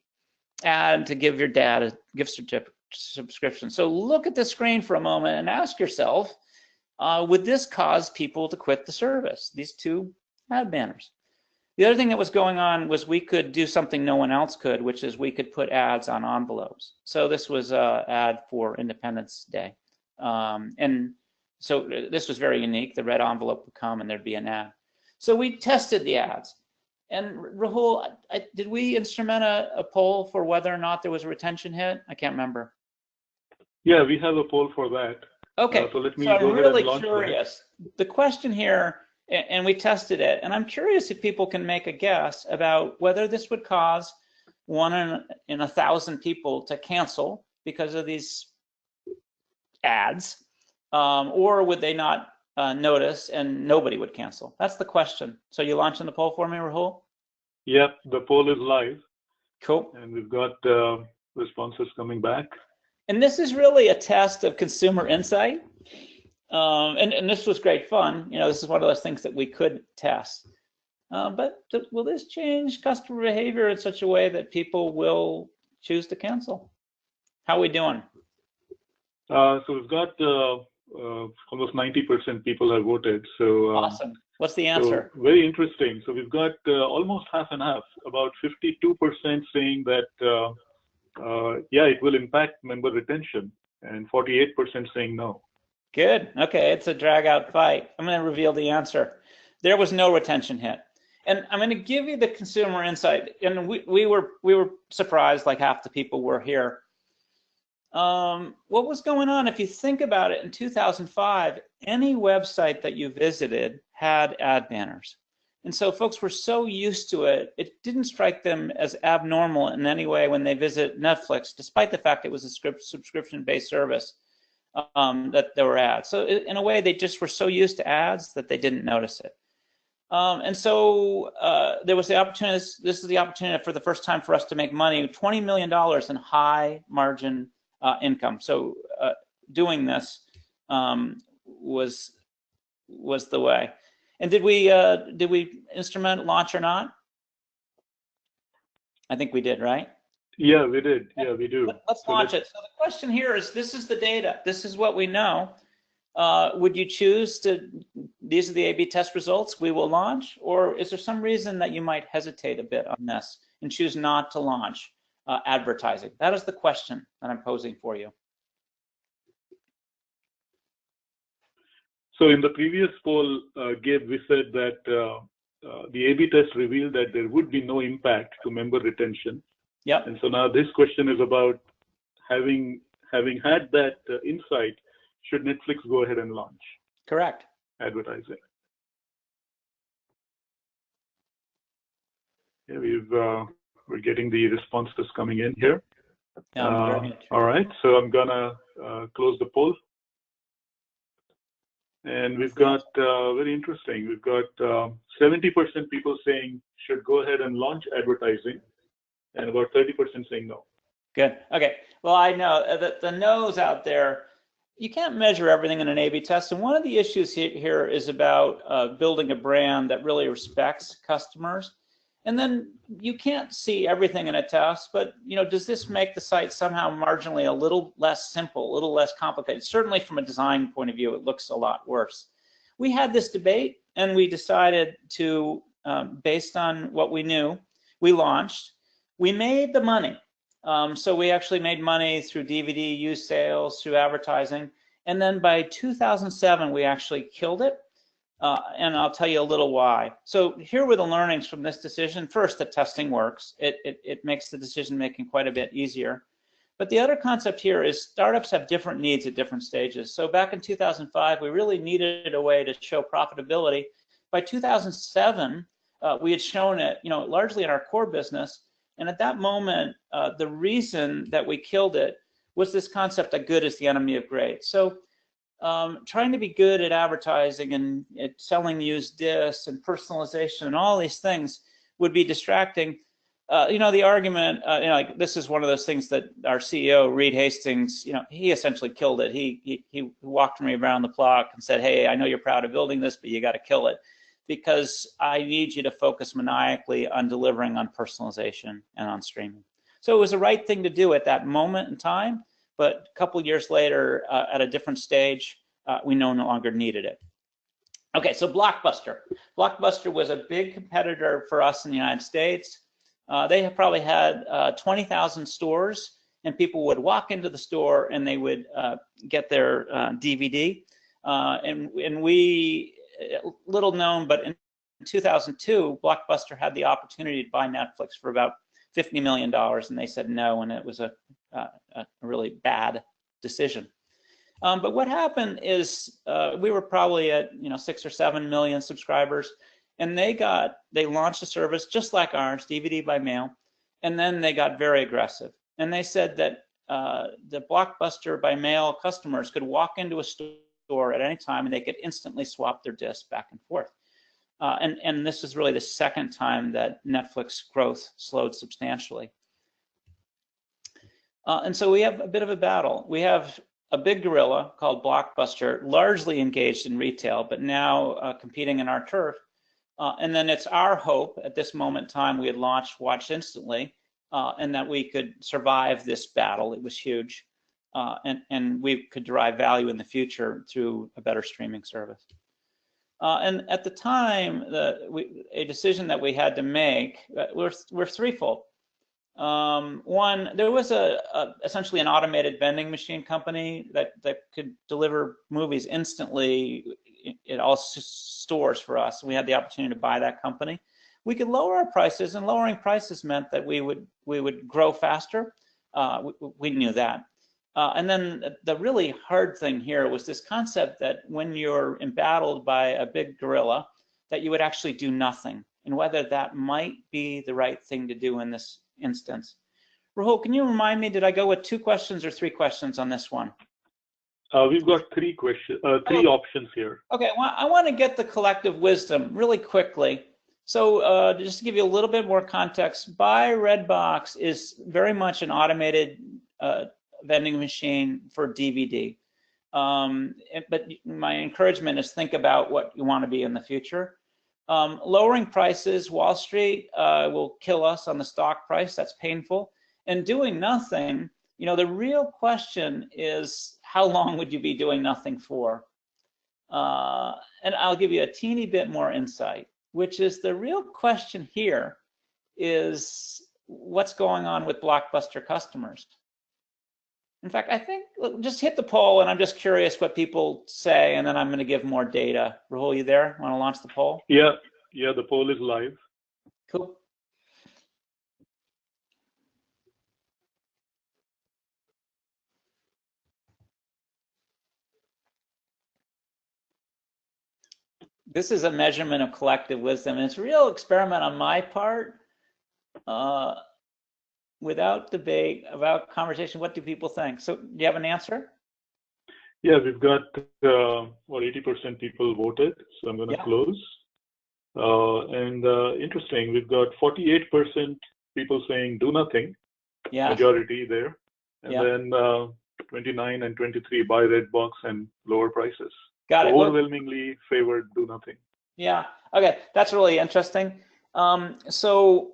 [SPEAKER 2] ad to give your dad a gift subscription. So look at the screen for a moment and ask yourself, would this cause people to quit the service? These two ad banners. The other thing that was going on was we could do something no one else could, which is we could put ads on envelopes. So this was an ad for Independence Day. And so this was very unique. The red envelope would come and there'd be an ad. So we tested the ads. And Rahul, did we instrument a poll for whether or not there was a retention hit? I can't remember.
[SPEAKER 1] Yeah, we have a poll for that.
[SPEAKER 2] Okay,
[SPEAKER 1] so let me
[SPEAKER 2] I'm
[SPEAKER 1] go
[SPEAKER 2] really
[SPEAKER 1] ahead and
[SPEAKER 2] curious. The question here, and we tested it, and I'm curious if people can make a guess about whether this would cause 1 in 1,000 people to cancel because of these ads, or would they not notice and nobody would cancel? That's the question. So you launching the poll for me, Rahul?
[SPEAKER 1] Yep, the poll is live.
[SPEAKER 2] Cool.
[SPEAKER 1] And we've got responses coming back.
[SPEAKER 2] And this is really a test of consumer insight. And this was great fun. This is one of those things that we could test. But will this change customer behavior in such a way that people will choose to cancel? How are we doing?
[SPEAKER 1] So we've got almost 90% people have voted. So
[SPEAKER 2] awesome. What's the answer?
[SPEAKER 1] So very interesting. So we've got almost half and half, about 52% saying that yeah, it will impact member retention, and 48% saying no.
[SPEAKER 2] Good. Okay, it's a drag out fight. I'm going to reveal the answer. There was no retention hit. And I'm going to give you the consumer insight. And we were surprised, like half the people were here. What was going on? If you think about it, in 2005, any website that you visited had ad banners. And so folks were so used to it, it didn't strike them as abnormal in any way when they visit Netflix, despite the fact it was a subscription-based service, that there were ads. So in a way, they just were so used to ads that they didn't notice it. And so there was the opportunity, this is the opportunity for the first time for us to make money, $20 million in high margin income. So doing this was the way. And did we instrument launch or not? I think we did, right?
[SPEAKER 1] Yeah, we did. Yeah, we do.
[SPEAKER 2] Let's launch it. So the question here is, this is the data. This is what we know. Would you choose to, these are the A/B test results, we will launch? Or is there some reason that you might hesitate a bit on this and choose not to launch advertising? That is the question that I'm posing for you.
[SPEAKER 1] So in the previous poll, Gabe, we said that the A/B test revealed that there would be no impact to member retention.
[SPEAKER 2] Yep.
[SPEAKER 1] And so now this question is about having had that insight, should Netflix go ahead and launch?
[SPEAKER 2] Correct.
[SPEAKER 1] Advertising. Yeah, we're getting the responses coming in here. All right, so I'm gonna close the poll. And we've got very interesting. We've got 70% people saying should go ahead and launch advertising, and about 30% saying no.
[SPEAKER 2] Good. Okay. Well, I know that the no's out there, you can't measure everything in an A/B test. And one of the issues here is about building a brand that really respects customers. And then you can't see everything in a test, but does this make the site somehow marginally a little less simple, a little less complicated? Certainly from a design point of view, it looks a lot worse. We had this debate and we decided to, based on what we knew, we launched. We made the money. So we actually made money through DVD used sales, through advertising. And then by 2007, we actually killed it. And I'll tell you a little why. So here were the learnings from this decision. First, that testing works. It makes the decision making quite a bit easier. But the other concept here is startups have different needs at different stages. So back in 2005, we really needed a way to show profitability. By 2007, we had shown it, largely in our core business. And at that moment, the reason that we killed it was this concept that good is the enemy of great. So trying to be good at advertising and at selling used discs and personalization and all these things would be distracting. The argument, like this is one of those things that our CEO, Reed Hastings, he essentially killed it. He walked me around the clock and said, hey, I know you're proud of building this, but you got to kill it, because I need you to focus maniacally on delivering on personalization and on streaming. So it was the right thing to do at that moment in time, but a couple years later, at a different stage, we no longer needed it. Okay, so Blockbuster. Blockbuster was a big competitor for us in the United States. They have probably had 20,000 stores, and people would walk into the store and they would get their DVD. And we, little known, but in 2002, Blockbuster had the opportunity to buy Netflix for about $50 million, and they said no, and it was a really bad decision. But what happened is we were probably at 6 or 7 million subscribers, and they launched a service just like ours, DVD by mail, and then they got very aggressive, and they said that the Blockbuster by mail customers could walk into a store at any time and they could instantly swap their discs back and forth. And this is really the second time that Netflix growth slowed substantially. And so we have a bit of a battle. We have a big gorilla called Blockbuster, largely engaged in retail, but now competing in our turf. And then it's our hope at this moment in time, we had launched Watch Instantly, and that we could survive this battle. It was huge. And we could derive value in the future through a better streaming service. And at the time, a decision that we had to make, we're threefold. One, there was essentially an automated vending machine company that could deliver movies instantly in all stores for us. We had the opportunity to buy that company. we could lower our prices, and lowering prices meant that we would grow faster. We knew that. And then the really hard thing here was this concept that when you're embattled by a big gorilla, that you would actually do nothing, and whether that might be the right thing to do in this instance. Rahul, can you remind me, did I go with 2 questions or 3 questions on this one?
[SPEAKER 1] We've got 3 questions, 3 options here.
[SPEAKER 2] Okay, well, I want to get the collective wisdom really quickly. So just to give you a little bit more context, Buy Redbox is very much an automated vending machine for DVD. But my encouragement is think about what you want to be in the future. Lowering prices, Wall Street will kill us on the stock price. That's painful. And doing nothing, you know, the real question is, how long would you be doing nothing for? And I'll give you a teeny bit more insight, which is the real question here is what's going on with Blockbuster customers. In fact, I think, just hit the poll, and I'm just curious what people say, and then I'm going to give more data. Rahul, you there? Want to launch the poll?
[SPEAKER 1] Yeah, the poll is live.
[SPEAKER 2] Cool. This is a measurement of collective wisdom, and it's a real experiment on my part. Without debate, without conversation, what do people think? So do you have an answer?
[SPEAKER 1] Yeah, we've got, 80% people voted, so I'm going to close. Interesting, we've got 48% people saying do nothing, majority there, and then 29 and 23 buy Redbox and lower prices.
[SPEAKER 2] Got it.
[SPEAKER 1] Overwhelmingly favored do nothing.
[SPEAKER 2] Yeah, okay, that's really interesting. So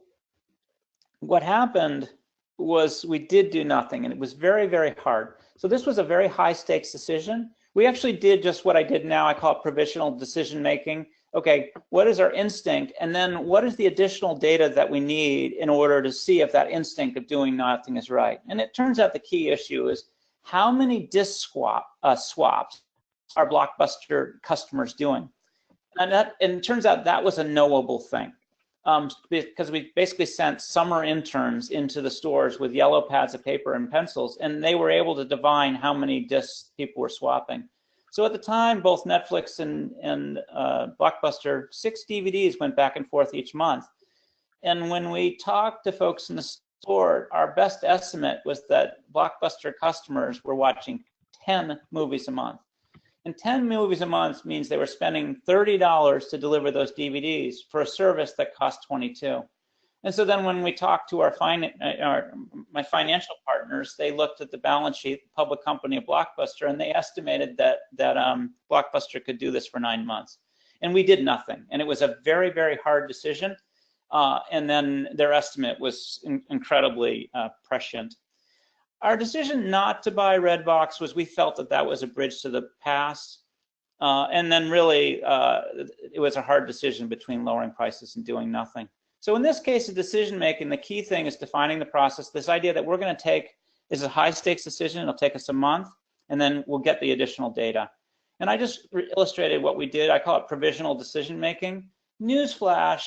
[SPEAKER 2] what happened was we did do nothing, and it was very, very hard. So this was a very high stakes decision. We actually did just what I did now. I call it provisional decision making. Okay, what is our instinct? And then what is the additional data that we need in order to see if that instinct of doing nothing is right? And it turns out the key issue is how many disk swaps are Blockbuster customers doing? And it turns out that was a knowable thing. Because we basically sent summer interns into the stores with yellow pads of paper and pencils, and they were able to divine how many discs people were swapping. So at the time, both Netflix and Blockbuster, 6 DVDs went back and forth each month. And when we talked to folks in the store, our best estimate was that Blockbuster customers were watching 10 movies a month. And 10 movies a month means they were spending $30 to deliver those DVDs for a service that cost $22. And so then when we talked to my financial partners, they looked at the balance sheet, the public company of Blockbuster, and they estimated that Blockbuster could do this for 9 months. And we did nothing. And it was a very, very hard decision. And then their estimate was incredibly prescient. Our decision not to buy Redbox was we felt that that was a bridge to the past. And then really, it was a hard decision between lowering prices and doing nothing. So in this case of decision making, the key thing is defining the process. This idea that we're going to take is a high stakes decision. It'll take us a month, and then we'll get the additional data. And I just illustrated what we did. I call it provisional decision making. Newsflash,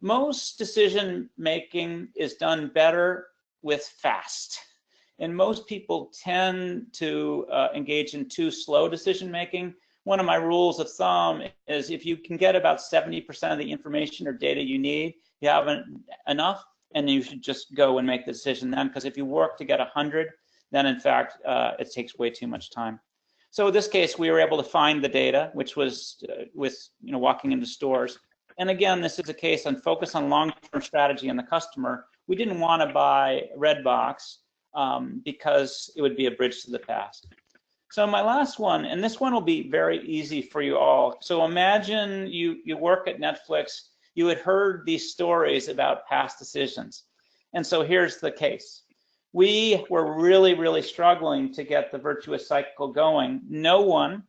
[SPEAKER 2] most decision making is done better with fast. And most people tend to engage in too slow decision making. One of my rules of thumb is if you can get about 70% of the information or data you need, you have enough, and you should just go and make the decision then, because if you work to get 100, then in fact, it takes way too much time. So in this case, we were able to find the data, which was with walking into stores. And again, this is a case on focus on long-term strategy and the customer. We didn't want to buy Redbox because it would be a bridge to the past. So my last one, and this one will be very easy for you all. So imagine you work at Netflix, you had heard these stories about past decisions. And so here's the case. We were really, really struggling to get the virtuous cycle going. No one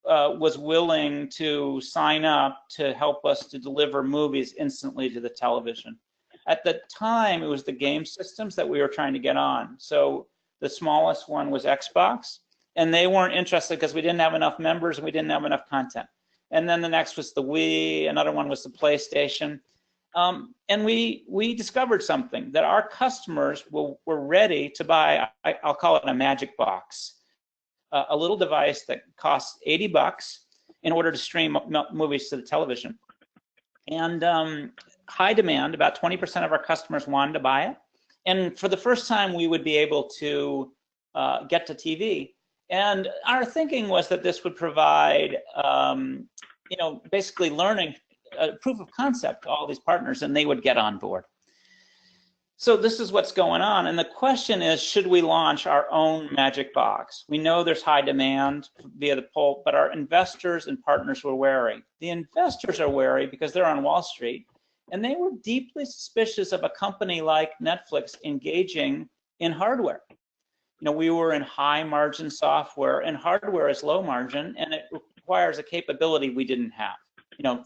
[SPEAKER 2] was willing to sign up to help us to deliver movies instantly to the television. At the time, it was the game systems that we were trying to get on. So the smallest one was Xbox, and they weren't interested because we didn't have enough members and we didn't have enough content. And then the next was the Wii, another one was the PlayStation. And we discovered something, that our customers were ready to buy, I'll call it a magic box, a little device that costs $80 in order to stream movies to the television. And high demand, about 20% of our customers wanted to buy it. And for the first time, we would be able to get to TV. And our thinking was that this would provide, basically learning, proof of concept to all these partners, and they would get on board. So this is what's going on. And the question is, should we launch our own magic box? We know there's high demand via the poll, but our investors and partners were wary. The investors are wary because they're on Wall Street, and they were deeply suspicious of a company like Netflix engaging in hardware. We were in high margin software, and hardware is low margin, and it requires a capability we didn't have.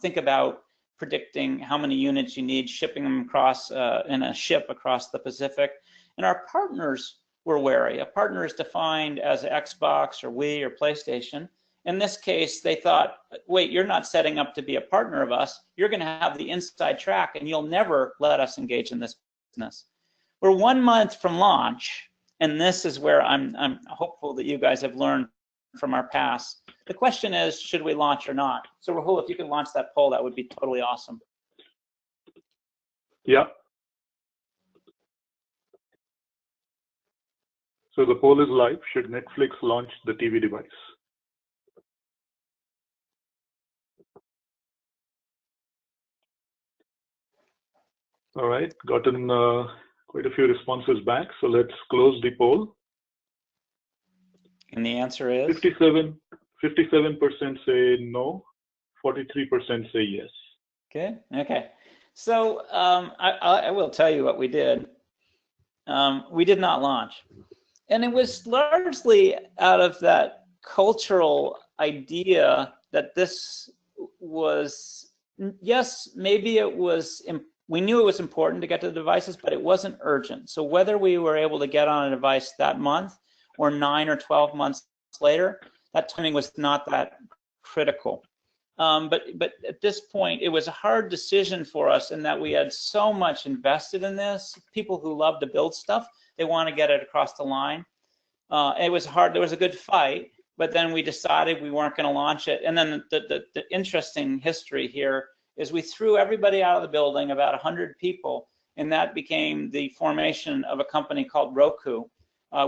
[SPEAKER 2] Think about predicting how many units you need, shipping them across in a ship across the Pacific. And our partners were wary. A partner is defined as Xbox or Wii or PlayStation. In this case, they thought, wait, you're not setting up to be a partner of us. You're going to have the inside track, and you'll never let us engage in this business. We're 1 month from launch, and this is where I'm hopeful that you guys have learned from our past. The question is, should we launch or not? So Rahul, if you could launch that poll, that would be totally awesome.
[SPEAKER 1] Yeah. So the poll is live. Should Netflix launch the TV device? All right, gotten quite a few responses back. So let's close the poll.
[SPEAKER 2] And the answer is?
[SPEAKER 1] 57% say no, 43% say yes.
[SPEAKER 2] Okay. So I will tell you what we did. We did not launch. And it was largely out of that cultural idea that this was, yes, maybe it was, we knew it was important to get to the devices, but it wasn't urgent. So whether we were able to get on a device that month or 9 or 12 months later, that timing was not that critical. But at this point, it was a hard decision for us in that we had so much invested in this. People who love to build stuff, they want to get it across the line. It was hard. There was a good fight, but then we decided we weren't going to launch it. And then the interesting history here is we threw everybody out of the building, about 100 people, and that became the formation of a company called Roku,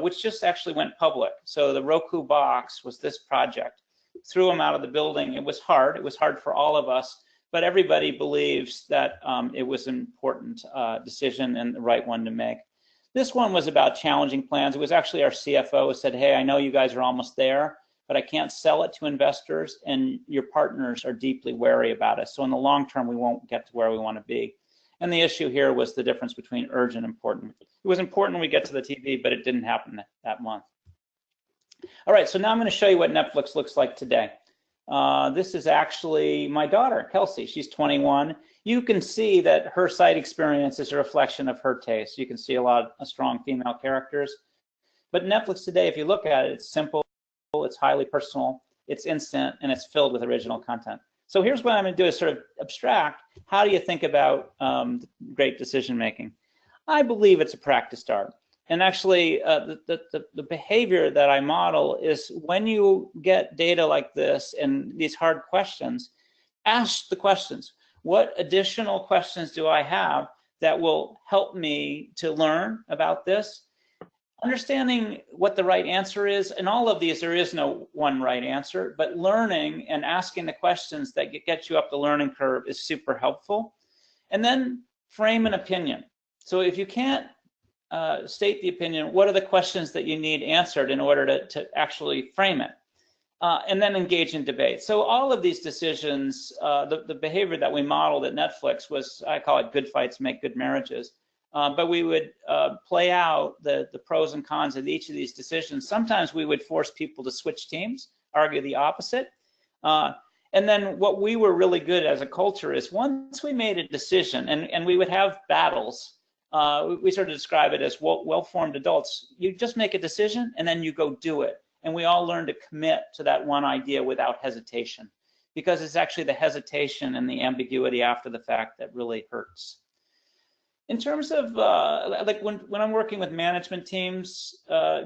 [SPEAKER 2] which just actually went public. So the Roku box was this project. Threw them out of the building. It was hard. It was hard for all of us, but everybody believes that it was an important decision and the right one to make. This one was about challenging plans. It was actually our CFO who said, hey, I know you guys are almost there, but I can't sell it to investors, and your partners are deeply wary about it. So in the long term, we won't get to where we want to be. And the issue here was the difference between urgent and important. It was important when we get to the TV, but it didn't happen that month. All right, so now I'm going to show you what Netflix looks like today. This is actually my daughter, Kelsey. She's 21. You can see that her site experience is a reflection of her taste. You can see a lot of strong female characters. But Netflix today, if you look at it, it's simple, it's highly personal, it's instant, and it's filled with original content. So here's what I'm going to do is sort of abstract. How do you think about great decision making? I believe it's a practice art. And actually, the behavior that I model is when you get data like this and these hard questions, ask the questions. What additional questions do I have that will help me to learn about this? Understanding what the right answer is, and all of these, there is no one right answer, but learning and asking the questions that get you up the learning curve is super helpful. And then frame an opinion. So if you can't state the opinion, what are the questions that you need answered in order to actually frame it? And then engage in debate. So all of these decisions, the behavior that we modeled at Netflix was, I call it good fights make good marriages. But we would play out the pros and cons of each of these decisions. Sometimes we would force people to switch teams, argue the opposite. And then what we were really good as a culture is once we made a decision, and we would have battles, we sort of describe it as well-formed adults. You just make a decision and then you go do it. And we all learn to commit to that one idea without hesitation. because it's actually the hesitation and the ambiguity after the fact that really hurts. In terms of like when I'm working with management teams,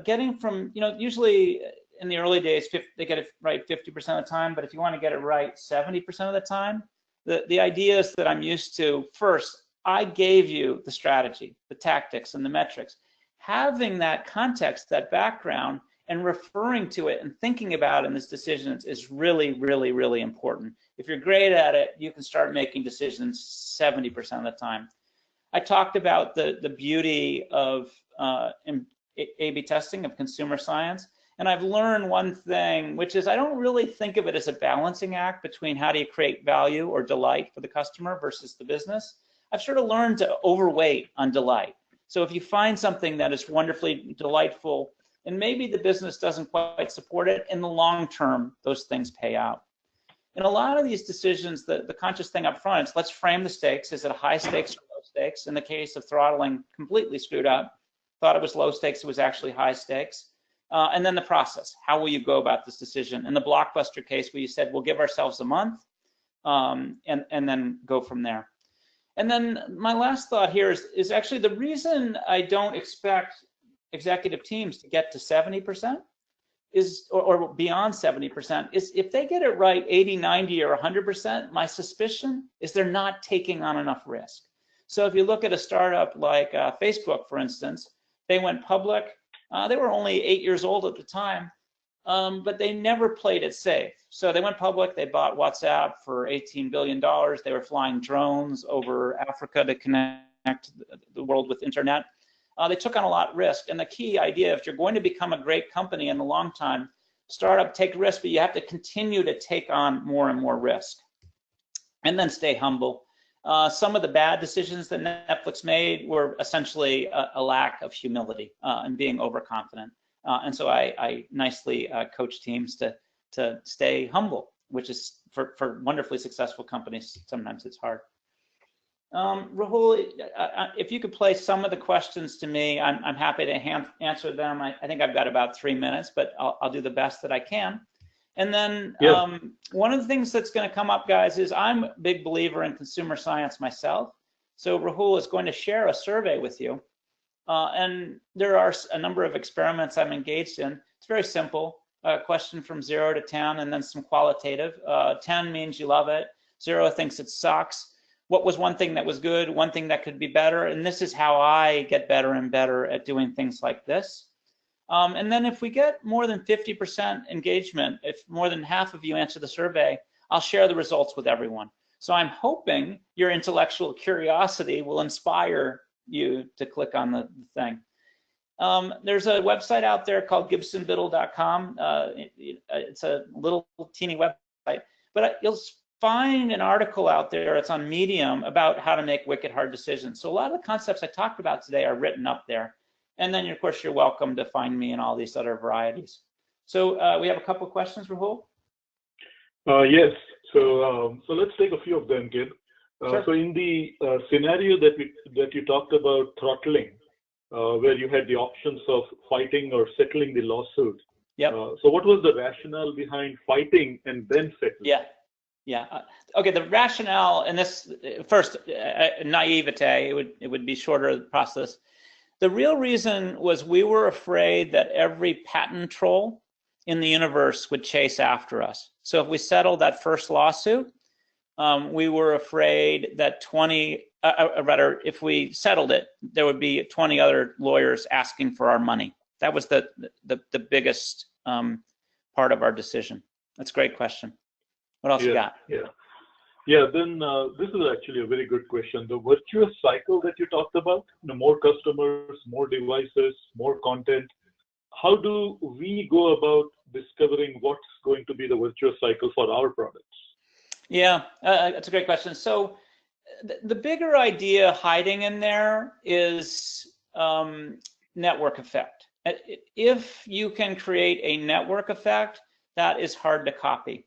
[SPEAKER 2] getting from, usually in the early days, they get it right 50% of the time, but if you want to get it right 70% of the time, the ideas that I'm used to, first, I gave you the strategy, the tactics, and the metrics. Having that context, that background, and referring to it and thinking about it in these decisions is really, really, really important. If you're great at it, you can start making decisions 70% of the time. I talked about the beauty of A/B testing, of consumer science, and I've learned one thing, which is I don't really think of it as a balancing act between how do you create value or delight for the customer versus the business. I've sort of learned to overweight on delight. So if you find something that is wonderfully delightful, and maybe the business doesn't quite support it, in the long term, those things pay out. In a lot of these decisions, the conscious thing up front is let's frame the stakes. Is it a high stakes or low stakes? In the case of throttling, completely screwed up. Thought it was low stakes, it was actually high stakes. And then the process. How will you go about this decision? In the Blockbuster case, where you said we'll give ourselves a month, and then go from there. And then my last thought here is actually the reason I don't expect executive teams to get to 70% is, or beyond 70%, is if they get it right 80, 90, or 100%, my suspicion is they're not taking on enough risk. So if you look at a startup like Facebook, for instance, they went public. They were only 8 years old at the time, but they never played it safe. So they went public, they bought WhatsApp for $18 billion. They were flying drones over Africa to connect the world with internet. They took on a lot of risk. And the key idea, if you're going to become a great company in the long time, startup, take risk, but you have to continue to take on more and more risk. And then stay humble. Some of the bad decisions that Netflix made were essentially a lack of humility and being overconfident. And so I nicely coach teams to stay humble, which is for wonderfully successful companies, sometimes it's hard. Rahul, if you could play some of the questions to me, I'm happy to answer them. I think I've got about 3 minutes, but I'll do the best that I can. And then one of the things that's going to come up, guys, is I'm a big believer in consumer science myself. So Rahul is going to share a survey with you. And there are a number of experiments I'm engaged in. It's very simple. A question from 0 to 10, and then some qualitative. 10 means you love it. 0 thinks it sucks. What was one thing that was good? One thing that could be better? And this is how I get better and better at doing things like this. And then if we get more than 50% engagement, if more than half of you answer the survey, I'll share the results with everyone. So I'm hoping your intellectual curiosity will inspire you to click on the thing. There's a website out there called gibsonbiddle.com. It's a little teeny website, but you'll find an article out there. It's on Medium about how to make wicked hard decisions. So a lot of the concepts I talked about today are written up there. And then, of course, you're welcome to find me in all these other varieties. So we have a couple of questions, Rahul?
[SPEAKER 1] Yes. So let's take a few of them, Gib. Sure. So in the scenario that you talked about throttling, where you had the options of fighting or settling the lawsuit.
[SPEAKER 2] Yep.
[SPEAKER 1] So what was the rationale behind fighting and then settling?
[SPEAKER 2] Yeah. Okay. The rationale, and this first naivete, it would be shorter process. The real reason was we were afraid that every patent troll in the universe would chase after us. So if we settled that first lawsuit, we were afraid that if we settled it, there would be 20 other lawyers asking for our money. That was the biggest part of our decision. That's a great question. What else you got?
[SPEAKER 1] Yeah, then this is actually a very good question. The virtuous cycle that you talked about, more customers, more devices, more content. How do we go about discovering what's going to be the virtuous cycle for our products?
[SPEAKER 2] Yeah, that's a great question. So the bigger idea hiding in there is network effect. If you can create a network effect, that is hard to copy.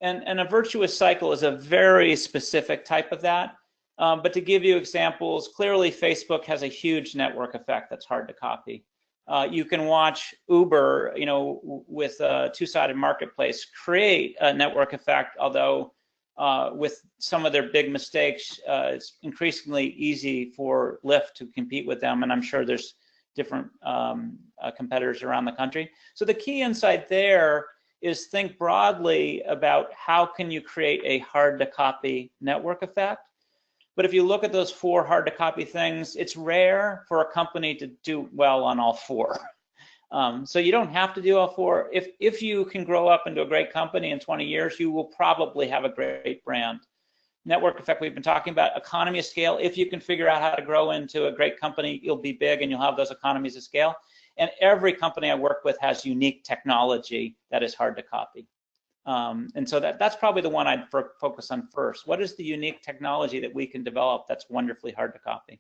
[SPEAKER 2] And a virtuous cycle is a very specific type of that. But to give you examples, clearly Facebook has a huge network effect that's hard to copy. You can watch Uber, with a two-sided marketplace, create a network effect, although with some of their big mistakes, it's increasingly easy for Lyft to compete with them, and I'm sure there's different competitors around the country. So the key insight there is think broadly about how can you create a hard-to-copy network effect. But if you look at those 4 hard-to-copy things, it's rare for a company to do well on all 4. So you don't have to do all 4. If you can grow up into a great company in 20 years, you will probably have a great brand. Network effect we've been talking about, economy of scale. If you can figure out how to grow into a great company, you'll be big and you'll have those economies of scale. And every company I work with has unique technology that is hard to copy. And so that's probably the one I'd focus on first. What is the unique technology that we can develop that's wonderfully hard to copy?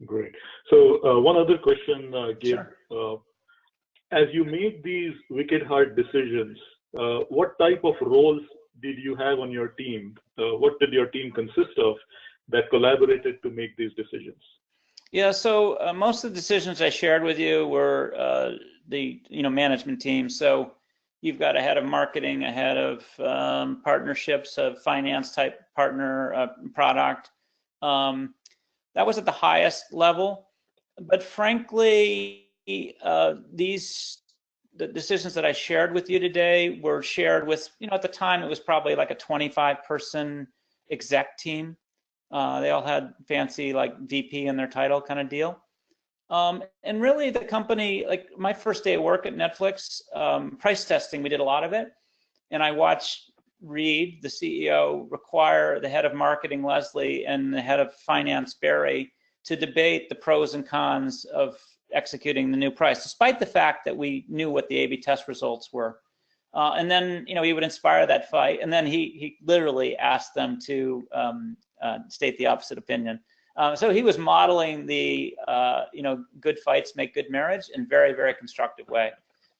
[SPEAKER 1] Great. So one other question, Gabe.
[SPEAKER 2] Sure.
[SPEAKER 1] As you made these wicked hard decisions, what type of roles did you have on your team? What did your team consist of that collaborated to make these decisions?
[SPEAKER 2] Yeah, so most of the decisions I shared with you were the management team. So you've got a head of marketing, a head of partnerships, a finance type partner, product. That was at the highest level. But frankly, the decisions that I shared with you today were shared with, at the time it was probably like a 25-person exec team. They all had fancy like VP in their title kind of deal. And really the company, like my first day of work at Netflix, price testing, we did a lot of it. And I watched Reed, the CEO, require the head of marketing, Leslie, and the head of finance, Barry, to debate the pros and cons of executing the new price, despite the fact that we knew what the A/B test results were. And then, he would inspire that fight. And then he literally asked them to state the opposite opinion. So he was modeling the, good fights make good marriage in very, very constructive way.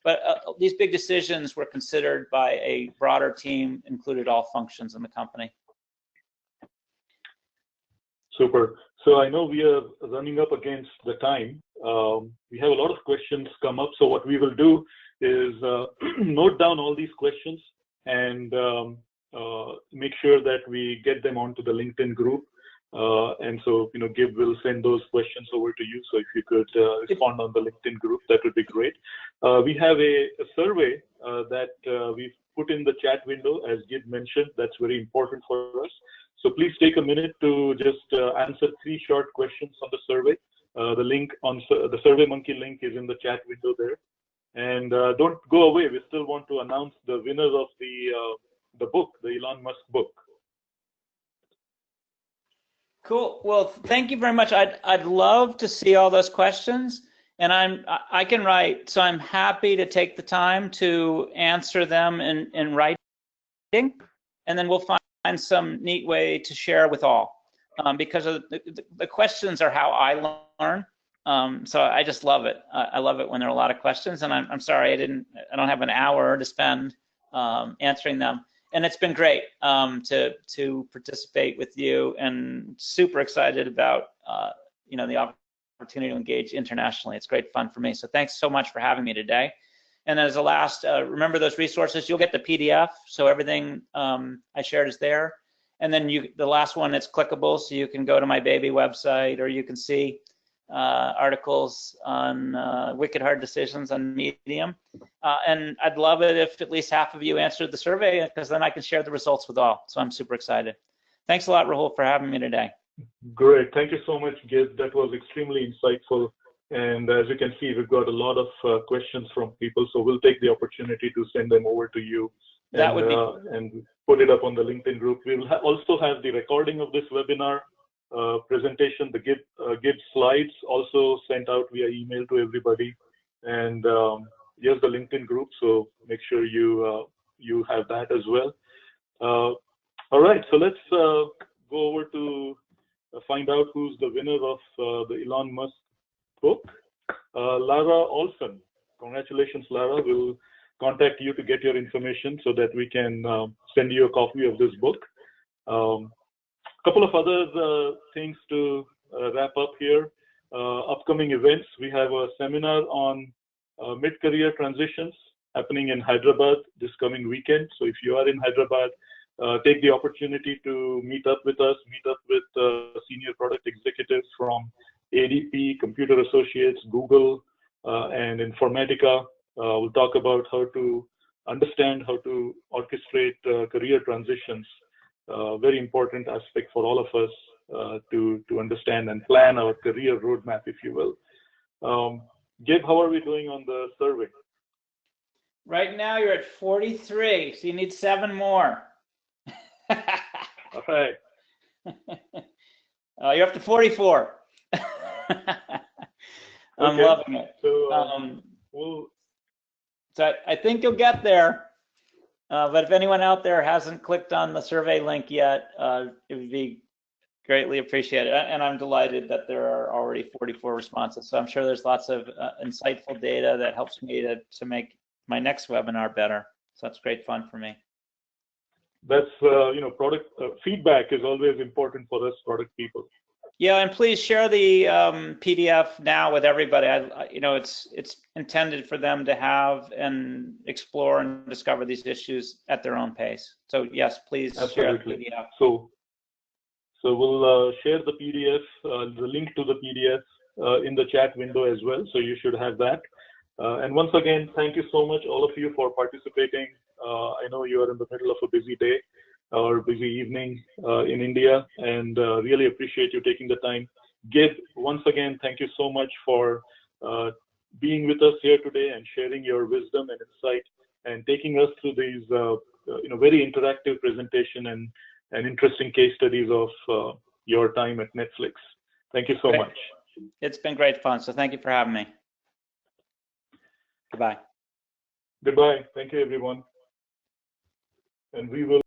[SPEAKER 2] But these big decisions were considered by a broader team, included all functions in the company.
[SPEAKER 1] Super. So I know we are running up against the time. We have a lot of questions come up. So what we will do is note down all these questions and make sure that we get them onto the LinkedIn group. And so, Gib will send those questions over to you. So if you could respond on the LinkedIn group, that would be great. We have a survey that we've put in the chat window, as Gib mentioned. That's very important for us. So please take a minute to just answer 3 short questions on the survey. The link on the SurveyMonkey link is in the chat window there. And don't go away. We still want to announce the winners of the book, the Elon Musk book.
[SPEAKER 2] Cool. Well, thank you very much. I'd love to see all those questions, and I can write, so I'm happy to take the time to answer them in writing, and then we'll find some neat way to share with all, because of the questions are how I learn. So I just love it. I love it when there are a lot of questions, and I'm sorry I don't have an hour to spend answering them. And it's been great to participate with you, and super excited about the opportunity to engage internationally. It's great fun for me. So thanks so much for having me today. And as a last, remember those resources. You'll get the PDF, so everything I shared is there. And then the last one, it's clickable, so you can go to my baby website, or you can see articles on wicked hard decisions on Medium. And I'd love it if at least half of you answered the survey, because then I can share the results with all. So I'm super excited. Thanks a lot, Rahul, for having me today.
[SPEAKER 1] Great. Thank you so much, Gib. That was extremely insightful. And as you can see, we've got a lot of questions from people. So we'll take the opportunity to send them over to you.
[SPEAKER 2] That would be
[SPEAKER 1] and put it up on the LinkedIn group. We will also have the recording of this webinar presentation, the Gib slides also sent out via email to everybody, and here's the LinkedIn group, so make sure you have that as well. All right, so let's go over to find out who's the winner of the Elon Musk book. Lara Olson. Congratulations, Lara. We'll contact you to get your information so that we can send you a copy of this book. Couple of other things to wrap up here. upcoming events, we have a seminar on mid-career transitions happening in Hyderabad this coming weekend. So if you are in Hyderabad, take the opportunity to meet up with us, meet up with senior product executives from ADP, Computer Associates, Google, and Informatica. We'll talk about how to understand how to orchestrate career transitions. Very important aspect for all of us to understand and plan our career roadmap, if you will. Gib, how are we doing on the survey?
[SPEAKER 2] Right now you're at 43, so you need 7 more.
[SPEAKER 1] All right.
[SPEAKER 2] You're up to 44. I'm loving it.
[SPEAKER 1] So,
[SPEAKER 2] so I think you'll get there. But if anyone out there hasn't clicked on the survey link yet, it would be greatly appreciated. And I'm delighted that there are already 44 responses. So I'm sure there's lots of insightful data that helps me to make my next webinar better. So that's great fun for me.
[SPEAKER 1] That's, product feedback is always important for us product people.
[SPEAKER 2] Yeah, and please share the PDF now with everybody. It's intended for them to have and explore and discover these issues at their own pace. So yes, please share the PDF.
[SPEAKER 1] So we'll share the PDF, the link to the PDF in the chat window as well. So you should have that. And once again, thank you so much, all of you, for participating. I know you are in the middle of a busy day or busy evening in India, and really appreciate you taking the time. Gib, once again, thank you so much for being with us here today and sharing your wisdom and insight and taking us through these very interactive presentation and interesting case studies of your time at Netflix. Thank you so much.
[SPEAKER 2] It's been great fun, so thank you for having me. Goodbye.
[SPEAKER 1] Goodbye. Thank you, everyone. And we will